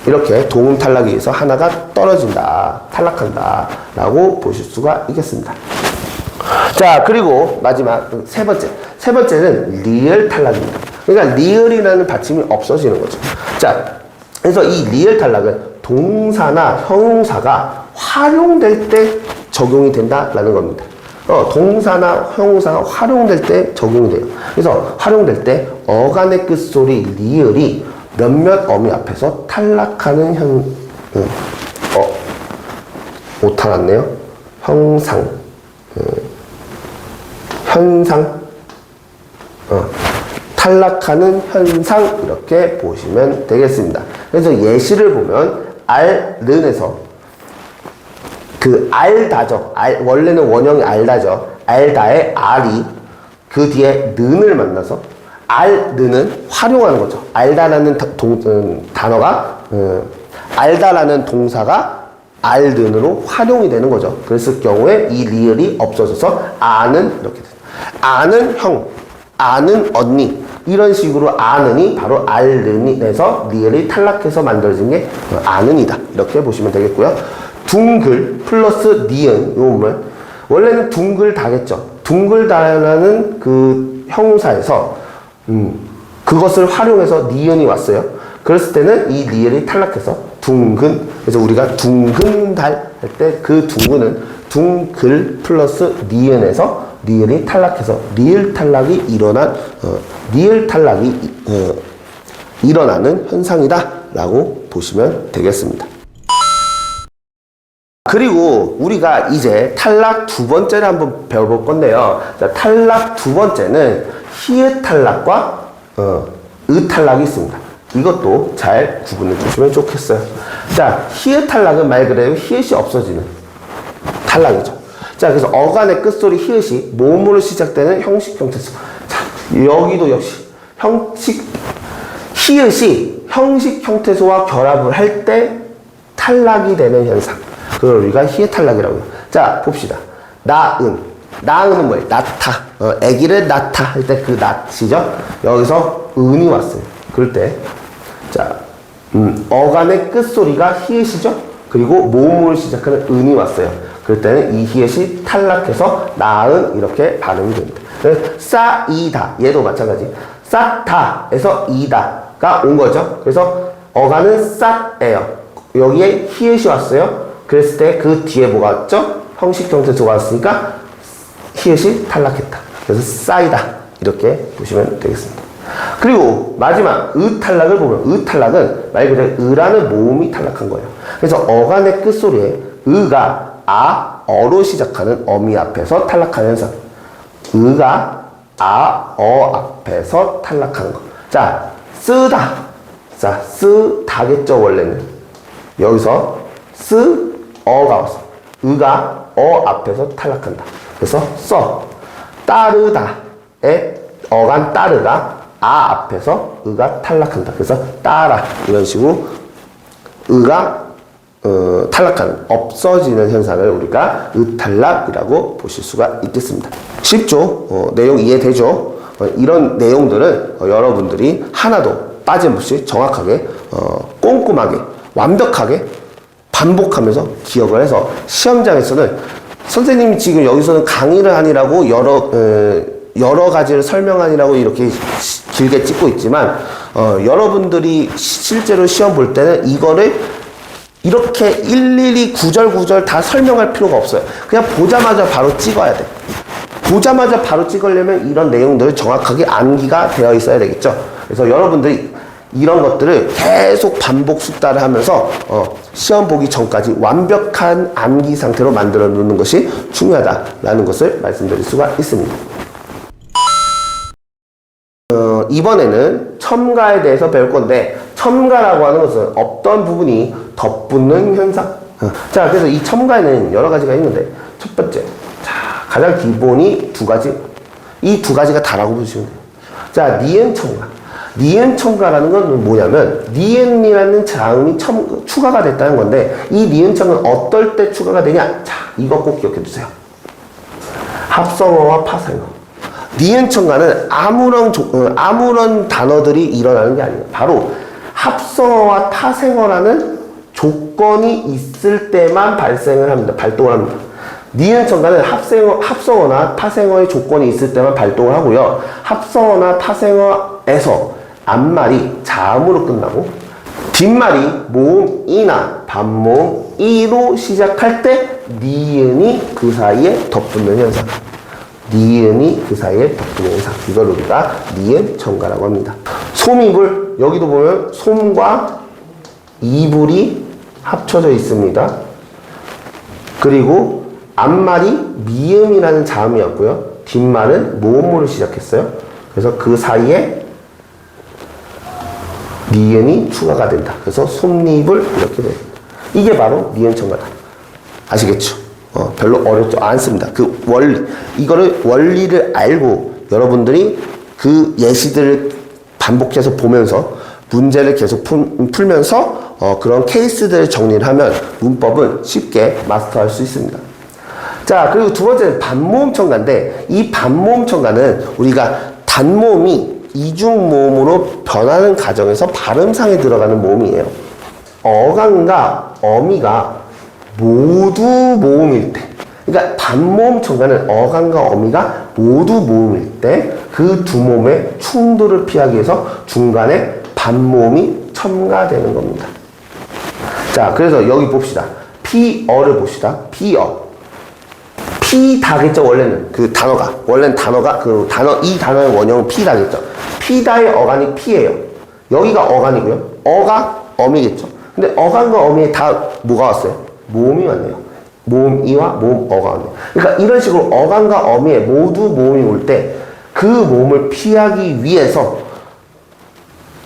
이렇게 동음 탈락에 의해서 하나가 떨어진다. 탈락한다. 라고 보실 수가 있겠습니다. 자, 그리고 마지막 세 번째는 리을 탈락입니다. 그러니까 리을이라는 받침이 없어지는 거죠. 자, 그래서 이 리을 탈락은 동사나 형용사가 활용될 때 적용이 된다라는 겁니다. 동사나 형용사가 활용될 때 적용이 돼요. 그래서 활용될 때 어간의 끝소리 리을이 몇몇 어미 앞에서 탈락하는 오타 났네요. 현상 탈락하는 현상 이렇게 보시면 되겠습니다. 그래서 예시를 보면 알른에서 그 알다죠. 원래는 원형이 알다죠. 알다의 알이 그 뒤에 는을 만나서 알는은 활용하는 거죠. 알다라는 단어가 알다라는 동사가 알는으로 활용이 되는 거죠. 그랬을 경우에 이 리을이 없어져서 아는 이렇게 돼요. 아는 형, 아는 언니 이런 식으로 아는이 바로 알는에서 리을이 탈락해서 만들어진 게 아는이다. 이렇게 보시면 되겠고요. 둥글 플러스 니은 요 말 원래는 둥글다겠죠. 둥글다라는 그 형용사에서 그것을 활용해서 니은이 왔어요. 그랬을 때는 이 리을이 탈락해서 둥근. 그래서 우리가 둥근 달 할 때 그 둥근은 둥글 플러스 니은에서 니은이 탈락해서 리을 탈락이 일어나는 현상이다 라고 보시면 되겠습니다. 그리고 우리가 이제 탈락 두 번째를 한번 배워볼 건데요. 자, 탈락 두 번째는 히읗 탈락과 으 탈락이 있습니다. 이것도 잘 구분해 주시면 좋겠어요. 자, 히읗 탈락은 말 그대로 히읗이 없어지는 탈락이죠. 자, 그래서 어간의 끝소리 히읗이 모음으로 시작되는 형식 형태소. 자, 여기도 역시 히읗이 형식 형태소와 결합을 할 때 탈락이 되는 현상. 그걸 우리가 히읗 탈락이라고 해요. 자, 봅시다. 나은은 뭐예요? 낳다. 아기를 낳다 할 때 그 낫이죠. 여기서 은이 왔어요. 그럴 때, 자, 어간의 끝소리가 히읗이죠. 그리고 모음으로 시작하는 은이 왔어요. 그럴 때는 이 히읗이 탈락해서 나은 이렇게 발음이 됩니다. 싸이다. 얘도 마찬가지. 쌌다에서 이다가 온 거죠. 그래서 어간은 쌌예요. 여기에 히읗이 왔어요. 그랬을 때 그 뒤에 뭐가 왔죠? 형식 형태소가 왔으니까 히읗이 탈락했다. 그래서 싸이다. 이렇게 보시면 되겠습니다. 그리고 마지막 으 탈락을 보면 으 탈락은 말 그대로 으라는 모음이 탈락한 거예요. 그래서 어간의 끝소리에 으가 어로 시작하는 어미 앞에서 탈락하는 현상. 으가 어 앞에서 탈락하는 거. 자, 쓰다. 자, 쓰다겠죠, 원래는. 여기서 어가 왔어. 으가 어 앞에서 탈락한다. 그래서 따르다의 어간 따르가 앞에서 으가 탈락한다. 그래서 따라. 이런 식으로 으가 탈락하는, 없어지는 현상을 우리가 으탈락이라고 보실 수가 있겠습니다. 쉽죠? 내용 이해되죠? 이런 내용들은 여러분들이 하나도 빠짐없이 정확하게, 꼼꼼하게, 완벽하게 반복하면서 기억을 해서 시험장에서는 선생님이 지금 여기서는 강의를 하니라고 여러 가지를 설명하니라고 이렇게 길게 찍고 있지만, 여러분들이 실제로 시험 볼 때는 이거를 이렇게 일일이 구절구절 다 설명할 필요가 없어요. 그냥 보자마자 바로 찍어야 돼. 보자마자 바로 찍으려면 이런 내용들을 정확하게 암기가 되어 있어야 되겠죠. 그래서 여러분들이 이런 것들을 계속 반복 숙달을 하면서 시험 보기 전까지 완벽한 암기 상태로 만들어 놓는 것이 중요하다라는 것을 말씀드릴 수가 있습니다. 이번에는 첨가에 대해서 배울 건데, 첨가라고 하는 것은 없던 부분이 덧붙는 현상. 자, 그래서 이 첨가에는 여러 가지가 있는데, 첫 번째, 자, 가장 기본이 두 가지. 이 두 가지가 다라고 보시면 돼요. 자, 니은 첨가. 니은 첨가라는 건 뭐냐면, 니은이라는 자음이 추가가 됐다는 건데, 이 니은 첨가는 어떨 때 추가가 되냐? 자, 이거 꼭 기억해 두세요. 합성어와 파생어. 니은 첨가는 아무런 단어들이 일어나는 게 아니에요. 바로 합성어와 타생어라는 조건이 있을 때만 발동을 합니다. 니은 첨가는 합성어나 타생어의 조건이 있을 때만 발동을 하고요. 합성어나 타생어에서 앞말이 자음으로 끝나고 뒷말이 모음 이나 반모음 이로 시작할 때 니은이 그 사이에 덧붙는 현상. 니은이 그 사이에 덧붙는 현상. 이걸 우리가 니은 첨가라고 합니다. 솜이불, 여기도 보면 솜과 이불이 합쳐져 있습니다. 그리고 앞말이 미음이라는 자음이었고요. 뒷말은 모음으로 시작했어요. 그래서 그 사이에 니은이 추가가 된다. 그래서 솜이불 이렇게 됩니다. 이게 바로 니은 첨가다. 아시겠죠? 별로 어렵지 않습니다. 그 원리를 알고 여러분들이 그 예시들을 반복해서 보면서 문제를 계속 풀면서 그런 케이스들을 정리를 하면 문법은 쉽게 마스터할 수 있습니다. 자, 그리고 두 번째는 반모음 첨가인데, 이 반모음 첨가는 우리가 단모음이 이중모음으로 변하는 과정에서 발음상에 들어가는 모음이에요. 어간과 어미가 모두 모음일 때, 그러니까 반모음 첨가는 어간과 어미가 모두 모음일 때 그 두 모음의 충돌을 피하기 위해서 중간에 반모음이 첨가되는 겁니다. 자, 그래서 여기 봅시다. 피어를 봅시다. 피어. 피다겠죠, 원래는. 그 단어가. 원래는 단어가, 이 단어의 원형은 피다겠죠. 피다의 어간이 피예요. 여기가 어간이고요. 어가 어미겠죠. 근데 어간과 어미에 다 뭐가 왔어요? 모음이 왔네요. 모음 이와 모음 어가 왔네요. 그러니까 이런 식으로 어간과 어미에 모두 모음이 올 때 그 모음을 피하기 위해서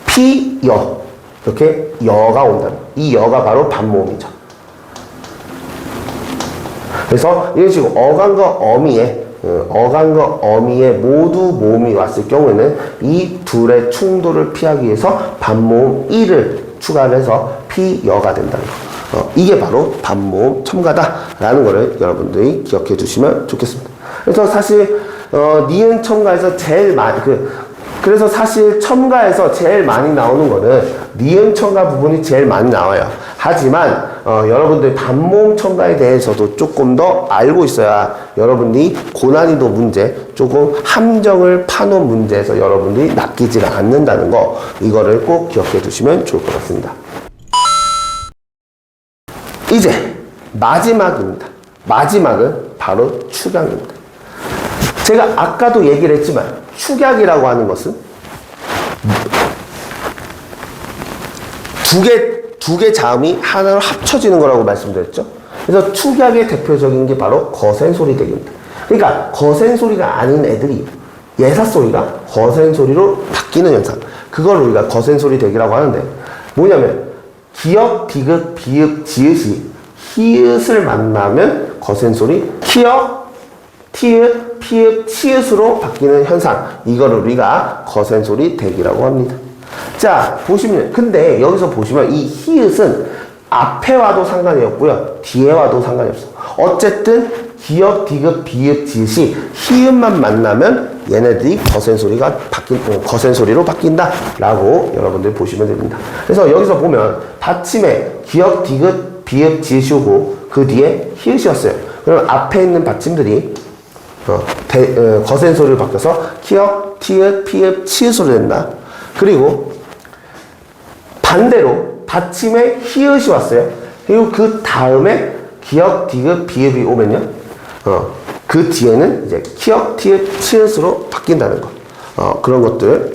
피여. 이렇게 여가 온다는 거예요. 이 여가 바로 반모음이죠. 그래서 이런 식으로 어간과 어미에 모두 모음이 왔을 경우에는 이 둘의 충돌을 피하기 위해서 반모음 이를 추가해서 피여가 된다는 거. 이게 바로 반모음 첨가다라는 거를 여러분들이 기억해 주시면 좋겠습니다. 그래서 사실 니은 첨가에서 제일 많이 그래서 사실 첨가에서 제일 많이 나오는 거는 니은 첨가 부분이 제일 많이 나와요. 하지만 여러분들 반모음 첨가에 대해서도 조금 더 알고 있어야 여러분들이 고난이도 문제, 조금 함정을 파놓은 문제에서 여러분들이 낚이지 않는다는 거, 이거를 꼭 기억해 두시면 좋을 것 같습니다. 이제 마지막입니다. 마지막은 바로 축약입니다. 제가 아까도 얘기를 했지만 축약이라고 하는 것은 두 개 자음이 하나로 합쳐지는 거라고 말씀드렸죠. 그래서 축약의 대표적인 게 바로 거센 소리 대기입니다. 그러니까 거센 소리가 아닌 애들이 예사 소리가 거센 소리로 바뀌는 현상, 그걸 우리가 거센 소리 대기라고 하는데, 뭐냐면 기역, 디귿, 비읍, 지읒이 히읗을 만나면 거센 소리, 키역, 티읕, 피읕, 치읓으로 바뀌는 현상, 이걸 우리가 거센 소리 대기라고 합니다. 자, 보시면, 근데 여기서 보시면 이 히읗은 앞에 와도 상관이 없고요, 뒤에 와도 상관이 없어. 어쨌든 기역, 디귿, 비읍, 지읒이 히읗만 만나면 얘네들이 거센 소리로 바뀐다라고 여러분들 보시면 됩니다. 그래서 여기서 보면 받침에 기역, 디귿, 비읍, 지읒이 오고 그 뒤에 히읗이 왔어요. 그럼 앞에 있는 받침들이 거센 소리로 바뀌어서 키역, 티읕, 피읕, 치읓으로 된다. 그리고 반대로 받침에 히읗이 왔어요. 그리고 그 다음에 기역, 디귿, 비읍이 오면요, 그 뒤에는 이제 키역, 티읕, 치읓으로 바뀐다는 거. 그런 것들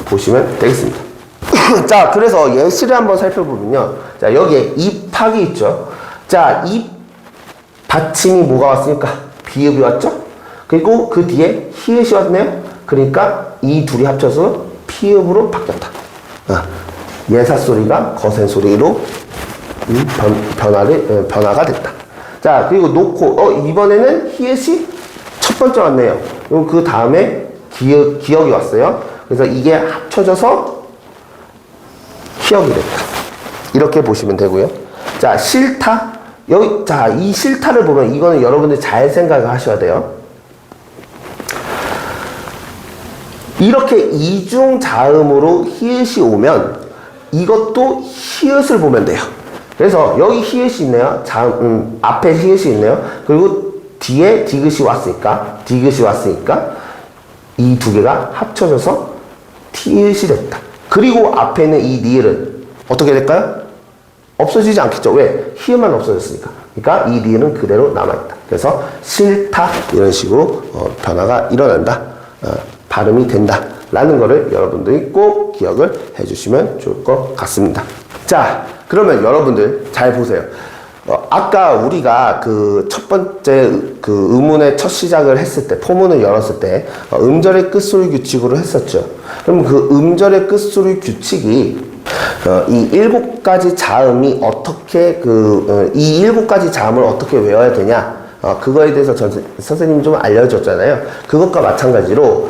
보시면 되겠습니다. 자, 그래서 예시를 한번 살펴보면요. 자, 여기에 입학이 있죠. 자, 입 받침이 뭐가 왔으니까 비읍이 왔죠. 그리고 그 뒤에 히읗이 왔네요. 그러니까 이 둘이 합쳐서 피읍으로 바뀌었다. 예사 소리가 거센 소리로 변화가 됐다. 자, 그리고 놓고 이번에는 히읗이 첫 번째 왔네요. 그리고 그 다음에 기역이 왔어요. 그래서 이게 합쳐져서 키역이 됐다. 이렇게 보시면 되고요. 자, 싫다. 이 싫다를 보면 이거는 여러분들 잘 생각을 하셔야 돼요. 이렇게 이중 자음으로 히읗이 오면 이것도 히읗을 보면 돼요. 그래서 여기 히읗이 있네요. 앞에 히읗이 있네요. 그리고 뒤에 디귿이 왔으니까 이 두 개가 합쳐져서 티읕이 됐다. 그리고 앞에 있는 이 니을은 어떻게 될까요? 없어지지 않겠죠. 왜? 히읗만 없어졌으니까. 그러니까 이 니을은 그대로 남아있다. 그래서 싫다, 이런 식으로 변화가 일어난다, 발음이 된다 라는 거를 여러분들이 꼭 기억을 해주시면 좋을 것 같습니다. 자, 그러면 여러분들 잘 보세요. 아까 우리가 그 첫 번째 그 의문의 첫 시작을 했을 때, 포문을 열었을 때 음절의 끝소리 규칙으로 했었죠. 그럼 그 음절의 끝소리 규칙이 이 7가지 자음이 어떻게 이 7가지 자음을 어떻게 외워야 되냐, 그거에 대해서 선생님이 좀 알려줬잖아요. 그것과 마찬가지로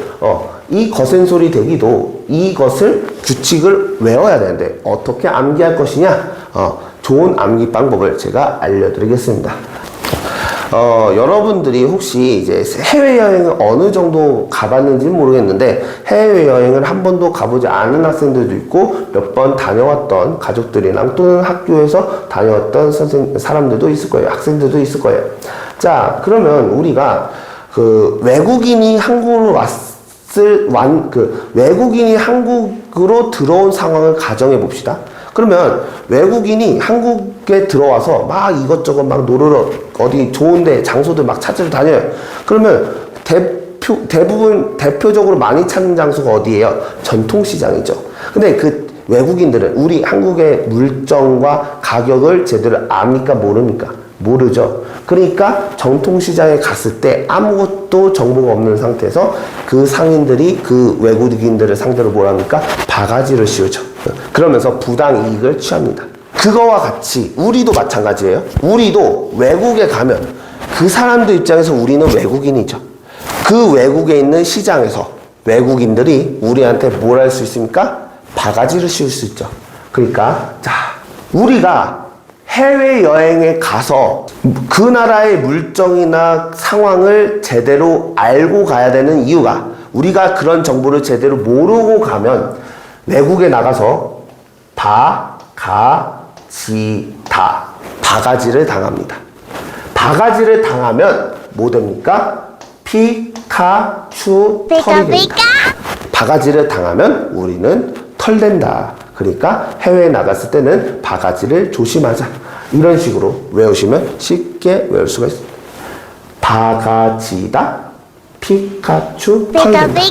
이 거센 소리 대기도 이것을 규칙을 외워야 되는데 어떻게 암기할 것이냐, 좋은 암기 방법을 제가 알려드리겠습니다. 여러분들이 혹시 이제 해외여행을 어느 정도 가봤는지는 모르겠는데, 해외여행을 한 번도 가보지 않은 학생들도 있고 몇 번 다녀왔던 가족들이랑 또는 학교에서 다녀왔던 사람들도 있을 거예요. 학생들도 있을 거예요. 자, 그러면 우리가 외국인이 한국으로 외국인이 한국으로 들어온 상황을 가정해 봅시다. 그러면 외국인이 한국에 들어와서 막 이것저것 막 노르러 어디 좋은데 장소들 막 찾으러 다녀요. 그러면 대표적으로 많이 찾는 장소가 어디예요? 전통시장이죠. 근데 그 외국인들은 우리 한국의 물정과 가격을 제대로 압니까? 모릅니까? 모르죠. 그러니까 전통시장에 갔을 때 아무것도 정보가 없는 상태에서 그 상인들이 그 외국인들을 상대로 뭐랍니까? 바가지를 씌우죠. 그러면서 부당 이익을 취합니다. 그거와 같이 우리도 마찬가지예요. 우리도 외국에 가면 그 사람들 입장에서 우리는 외국인이죠. 그 외국에 있는 시장에서 외국인들이 우리한테 뭘 할 수 있습니까? 바가지를 씌울 수 있죠. 그러니까 자, 우리가 해외여행에 가서 그 나라의 물정이나 상황을 제대로 알고 가야 되는 이유가, 우리가 그런 정보를 제대로 모르고 가면 외국에 나가서 바가지를 당합니다. 바가지를 당하면 뭐 됩니까? 피카츄 털이 됩니다. 바가지를 당하면 우리는 털된다. 그러니까 해외에 나갔을 때는 바가지를 조심하자. 이런 식으로 외우시면 쉽게 외울 수가 있습니다. 바가지다, 피카츄 털된다.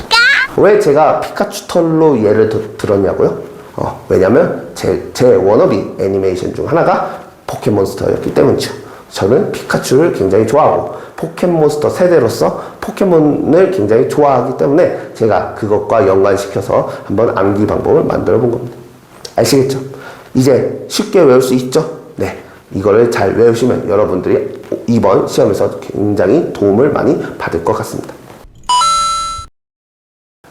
왜 제가 피카츄 털로 예를 들었냐고요? 왜냐면 제 워너비 애니메이션 중 하나가 포켓몬스터였기 때문이죠. 저는 피카츄를 굉장히 좋아하고 포켓몬스터 세대로서 포켓몬을 굉장히 좋아하기 때문에 제가 그것과 연관시켜서 한번 암기 방법을 만들어 본 겁니다. 아시겠죠? 이제 쉽게 외울 수 있죠? 네. 이거를 잘 외우시면 여러분들이 이번 시험에서 굉장히 도움을 많이 받을 것 같습니다.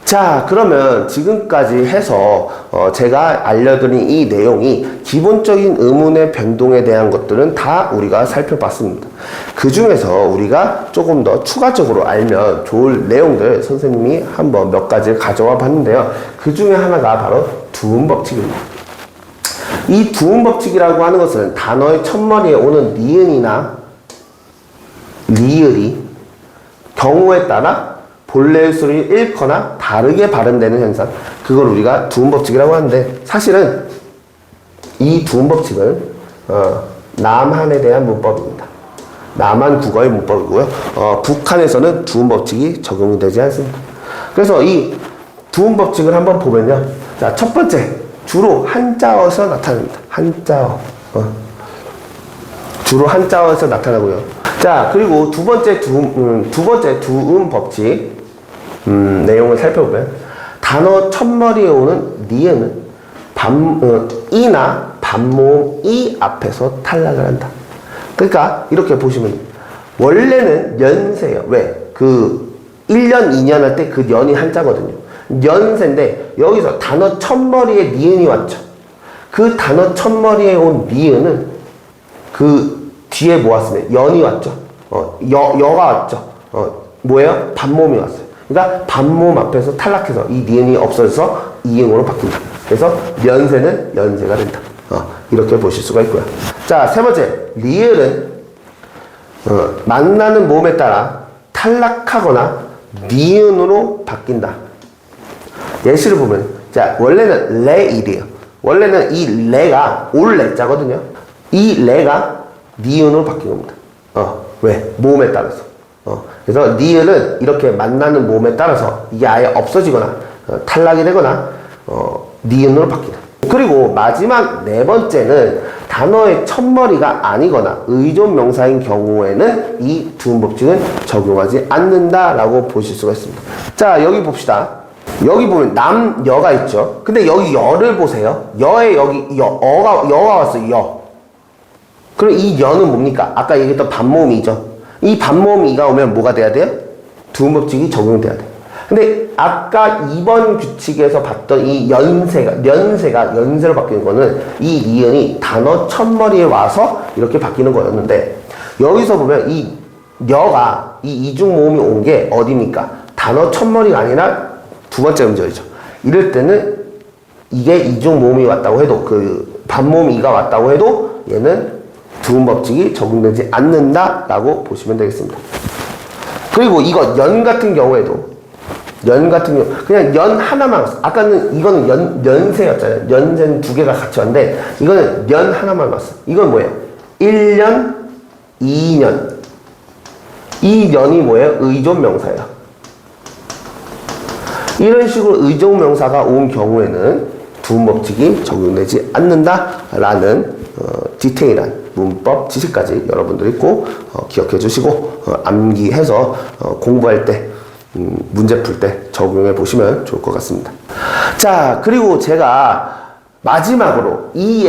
자, 그러면 지금까지 해서 제가 알려드린 이 내용이 기본적인 의문의 변동에 대한 것들은 다 우리가 살펴봤습니다. 그 중에서 우리가 조금 더 추가적으로 알면 좋을 내용들 선생님이 한번 몇 가지를 가져와 봤는데요. 그 중에 하나가 바로 두음법칙입니다. 이 두음법칙이라고 하는 것은 단어의 첫머리에 오는 니은이나 리을이 경우에 따라 본래의 소리를 잃거나 다르게 발음되는 현상, 그걸 우리가 두음법칙이라고 하는데, 사실은 이 두음법칙은 남한에 대한 문법입니다. 남한 국어의 문법이고요. 북한에서는 두음법칙이 적용이 되지 않습니다. 그래서 이 두음법칙을 한번 보면요. 자, 첫 번째, 주로 한자어에서 나타납니다. 한자어. 주로 한자어에서 나타나고요. 자, 그리고 두 번째 두음법칙 내용을 살펴보면 단어 첫머리에 오는 니은은 이나 반모음 이 앞에서 탈락을 한다. 그러니까 이렇게 보시면 원래는 연세예요. 왜? 그 1년, 2년 할 때 그 년이 한자거든요. 연세인데 여기서 단어 첫머리에 니은이 왔죠. 그 단어 첫머리에 온 니은은 그 뒤에 뭐 왔으면 연이 왔죠. 여가 왔죠. 뭐예요? 반모음이 왔어요. 그러니까 반모음 앞에서 탈락해서 이 니은이 없어져서 이응으로 바뀐다. 그래서 연세는 연세가 된다. 이렇게 보실 수가 있고요. 자, 세 번째, 리을은 만나는 모음에 따라 탈락하거나 니은으로 바뀐다. 예시를 보면, 자, 원래는 레일이에요. 원래는 이 레가 올 레자거든요. 이 레가 니은으로 바뀐 겁니다. 왜? 모음에 따라서. 그래서 니을은 이렇게 만나는 모음에 따라서 이게 아예 없어지거나 탈락이 되거나 니은으로 바뀌다. 그리고 마지막 네 번째는 단어의 첫머리가 아니거나 의존 명사인 경우에는 이 두음법칙은 적용하지 않는다라고 보실 수가 있습니다. 자, 여기 봅시다. 여기 보면 남, 여가 있죠. 근데 여기 여를 보세요. 여에 여기 여가 왔어요. 여. 그럼 이 여는 뭡니까? 아까 얘기했던 반모음이죠. 이 반모음 이가 오면 뭐가 돼야 돼요? 두음법칙이 적용돼야 돼요. 근데 아까 2번 규칙에서 봤던 이 연세가 연세로 바뀌는 거는 이 니은이 단어 첫머리에 와서 이렇게 바뀌는 거였는데, 여기서 보면 이 여가 이 이중 모음이 온 게 어디입니까? 단어 첫머리가 아니라 두 번째 음절이죠. 이럴 때는 이게 이중 모음이 왔다고 해도, 그 반모음 이가 왔다고 해도 얘는 두음법칙이 적용되지 않는다라고 보시면 되겠습니다. 그리고 이거 연 같은 경우에도 연 같은 경우 그냥 연 하나만 왔어. 아까는 이거는 연세였잖아요. 연세는 두 개가 같이 왔는데 이거는 연 하나만 왔어. 이건 뭐예요? 1년, 2년. 이 년이 뭐예요? 의존명사예요. 이런 식으로 의존명사가 온 경우에는 두음법칙이 적용되지 않는다라는 디테일한 문법 지식까지 여러분들이 꼭 기억해 주시고 암기해서 공부할 때 문제 풀 때 적용해 보시면 좋을 것 같습니다. 자, 그리고 제가 마지막으로 이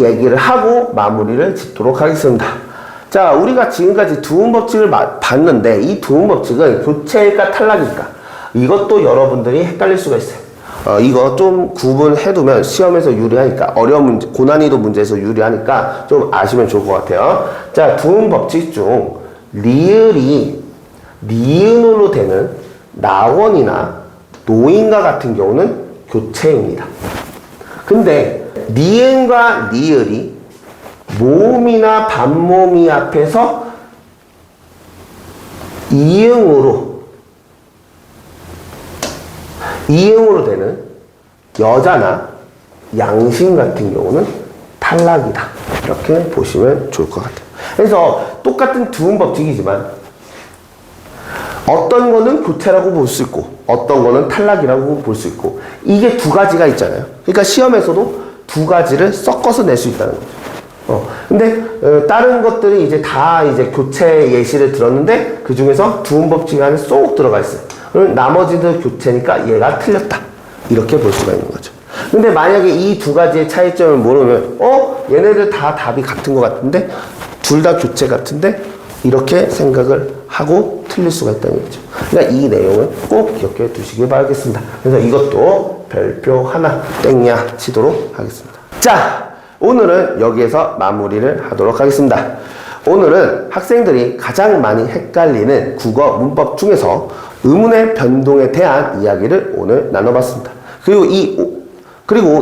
얘기를 하고 마무리를 짓도록 하겠습니다. 자, 우리가 지금까지 두음법칙을 봤는데 이 두음법칙은 교체일까 탈락일까? 이것도 여러분들이 헷갈릴 수가 있어요. 이거 좀 구분해두면 시험에서 유리하니까, 어려운 문제, 고난이도 문제에서 유리하니까 좀 아시면 좋을 것 같아요. 자, 두음법칙 중 리을이 니은으로 되는 나원이나 노인과 같은 경우는 교체입니다. 근데 니은과 리을이 모음이나 반모음이 앞에서 이응으로 되는 여자나 양심 같은 경우는 탈락이다. 이렇게 보시면 좋을 것 같아요. 그래서 똑같은 두음법칙이지만 어떤 거는 교체라고 볼 수 있고 어떤 거는 탈락이라고 볼 수 있고, 이게 두 가지가 있잖아요. 그러니까 시험에서도 두 가지를 섞어서 낼 수 있다는 거죠. 근데 다른 것들이 이제 다 이제 교체 예시를 들었는데 그 중에서 두음법칙 안에 쏙 들어가 있어요. 그럼 나머지도 교체니까 얘가 틀렸다. 이렇게 볼 수가 있는 거죠. 근데 만약에 이 두 가지의 차이점을 모르면 얘네들 다 답이 같은 것 같은데 둘 다 교체 같은데 이렇게 생각을 하고 틀릴 수가 있다는 거죠. 그러니까 이 내용을 꼭 기억해 두시기 바라겠습니다. 그래서 이것도 별표 하나 땡냐 치도록 하겠습니다. 자, 오늘은 여기에서 마무리를 하도록 하겠습니다. 오늘은 학생들이 가장 많이 헷갈리는 국어 문법 중에서 의문의 변동에 대한 이야기를 오늘 나눠봤습니다. 그리고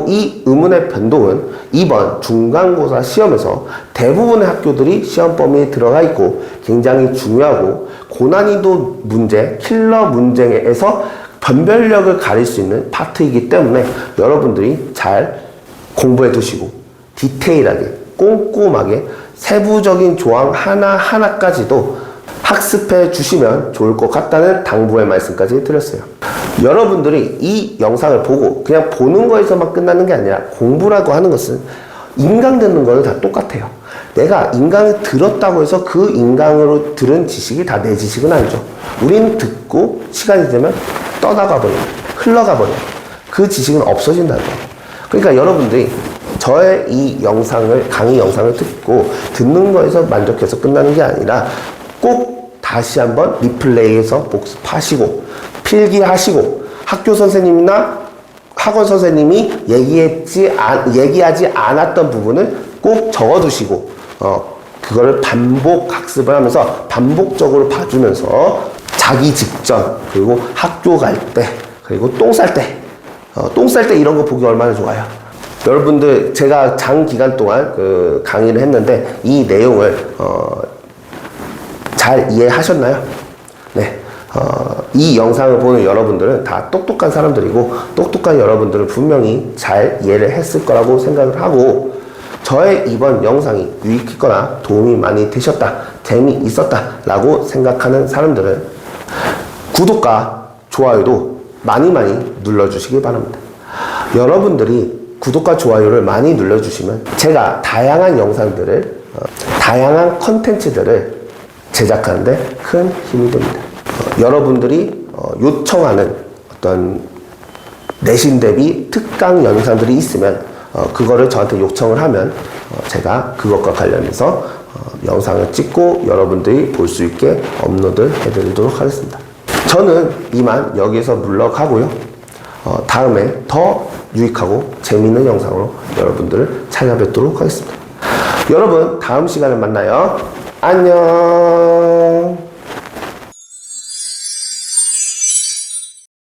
이 의문의 변동은 이번 중간고사 시험에서 대부분의 학교들이 시험 범위에 들어가 있고 굉장히 중요하고 고난이도 문제, 킬러 문제에서 변별력을 가릴 수 있는 파트이기 때문에 여러분들이 잘 공부해 두시고 디테일하게 꼼꼼하게 세부적인 조항 하나하나까지도 학습해 주시면 좋을 것 같다는 당부의 말씀까지 드렸어요. 여러분들이 이 영상을 보고 그냥 보는 거에서만 끝나는 게 아니라 공부라고 하는 것은 인강 듣는 거는 다 똑같아요. 내가 인강을 들었다고 해서 그 인강으로 들은 지식이 다 내 지식은 아니죠. 우리는 듣고 시간이 되면 떠나가 버려요. 흘러가 버려요. 그 지식은 없어진다는 거예요. 그러니까 여러분들이 저의 이 영상을, 강의 영상을 듣는 거에서 만족해서 끝나는 게 아니라 꼭 다시 한번 리플레이해서 복습하시고 필기하시고 학교 선생님이나 학원 선생님이 얘기하지 않았던 부분을 꼭 적어두시고 그거를 반복 학습을 하면서 반복적으로 봐주면서 자기 직전, 그리고 학교 갈 때, 그리고 똥 쌀 때 이런 거 보기 얼마나 좋아요. 여러분들, 제가 장기간 동안 그 강의를 했는데 이 내용을 잘 이해하셨나요? 네. 이 영상을 보는 여러분들은 다 똑똑한 사람들이고 똑똑한 여러분들은 분명히 잘 이해를 했을 거라고 생각을 하고, 저의 이번 영상이 유익했거나 도움이 많이 되셨다, 재미있었다 라고 생각하는 사람들은 구독과 좋아요도 많이 눌러주시기 바랍니다. 여러분들이 구독과 좋아요를 많이 눌러주시면 제가 다양한 영상들을, 다양한 컨텐츠들을 제작하는데 큰 힘이 됩니다. 여러분들이 요청하는 어떤 내신 대비 특강 영상들이 있으면 그거를 저한테 요청을 하면 제가 그것과 관련해서 영상을 찍고 여러분들이 볼 수 있게 업로드 해드리도록 하겠습니다. 저는 이만 여기서 물러가고요. 다음에 더 유익하고 재미있는 영상으로 여러분들을 찾아뵙도록 하겠습니다. 여러분, 다음 시간에 만나요. 안녕.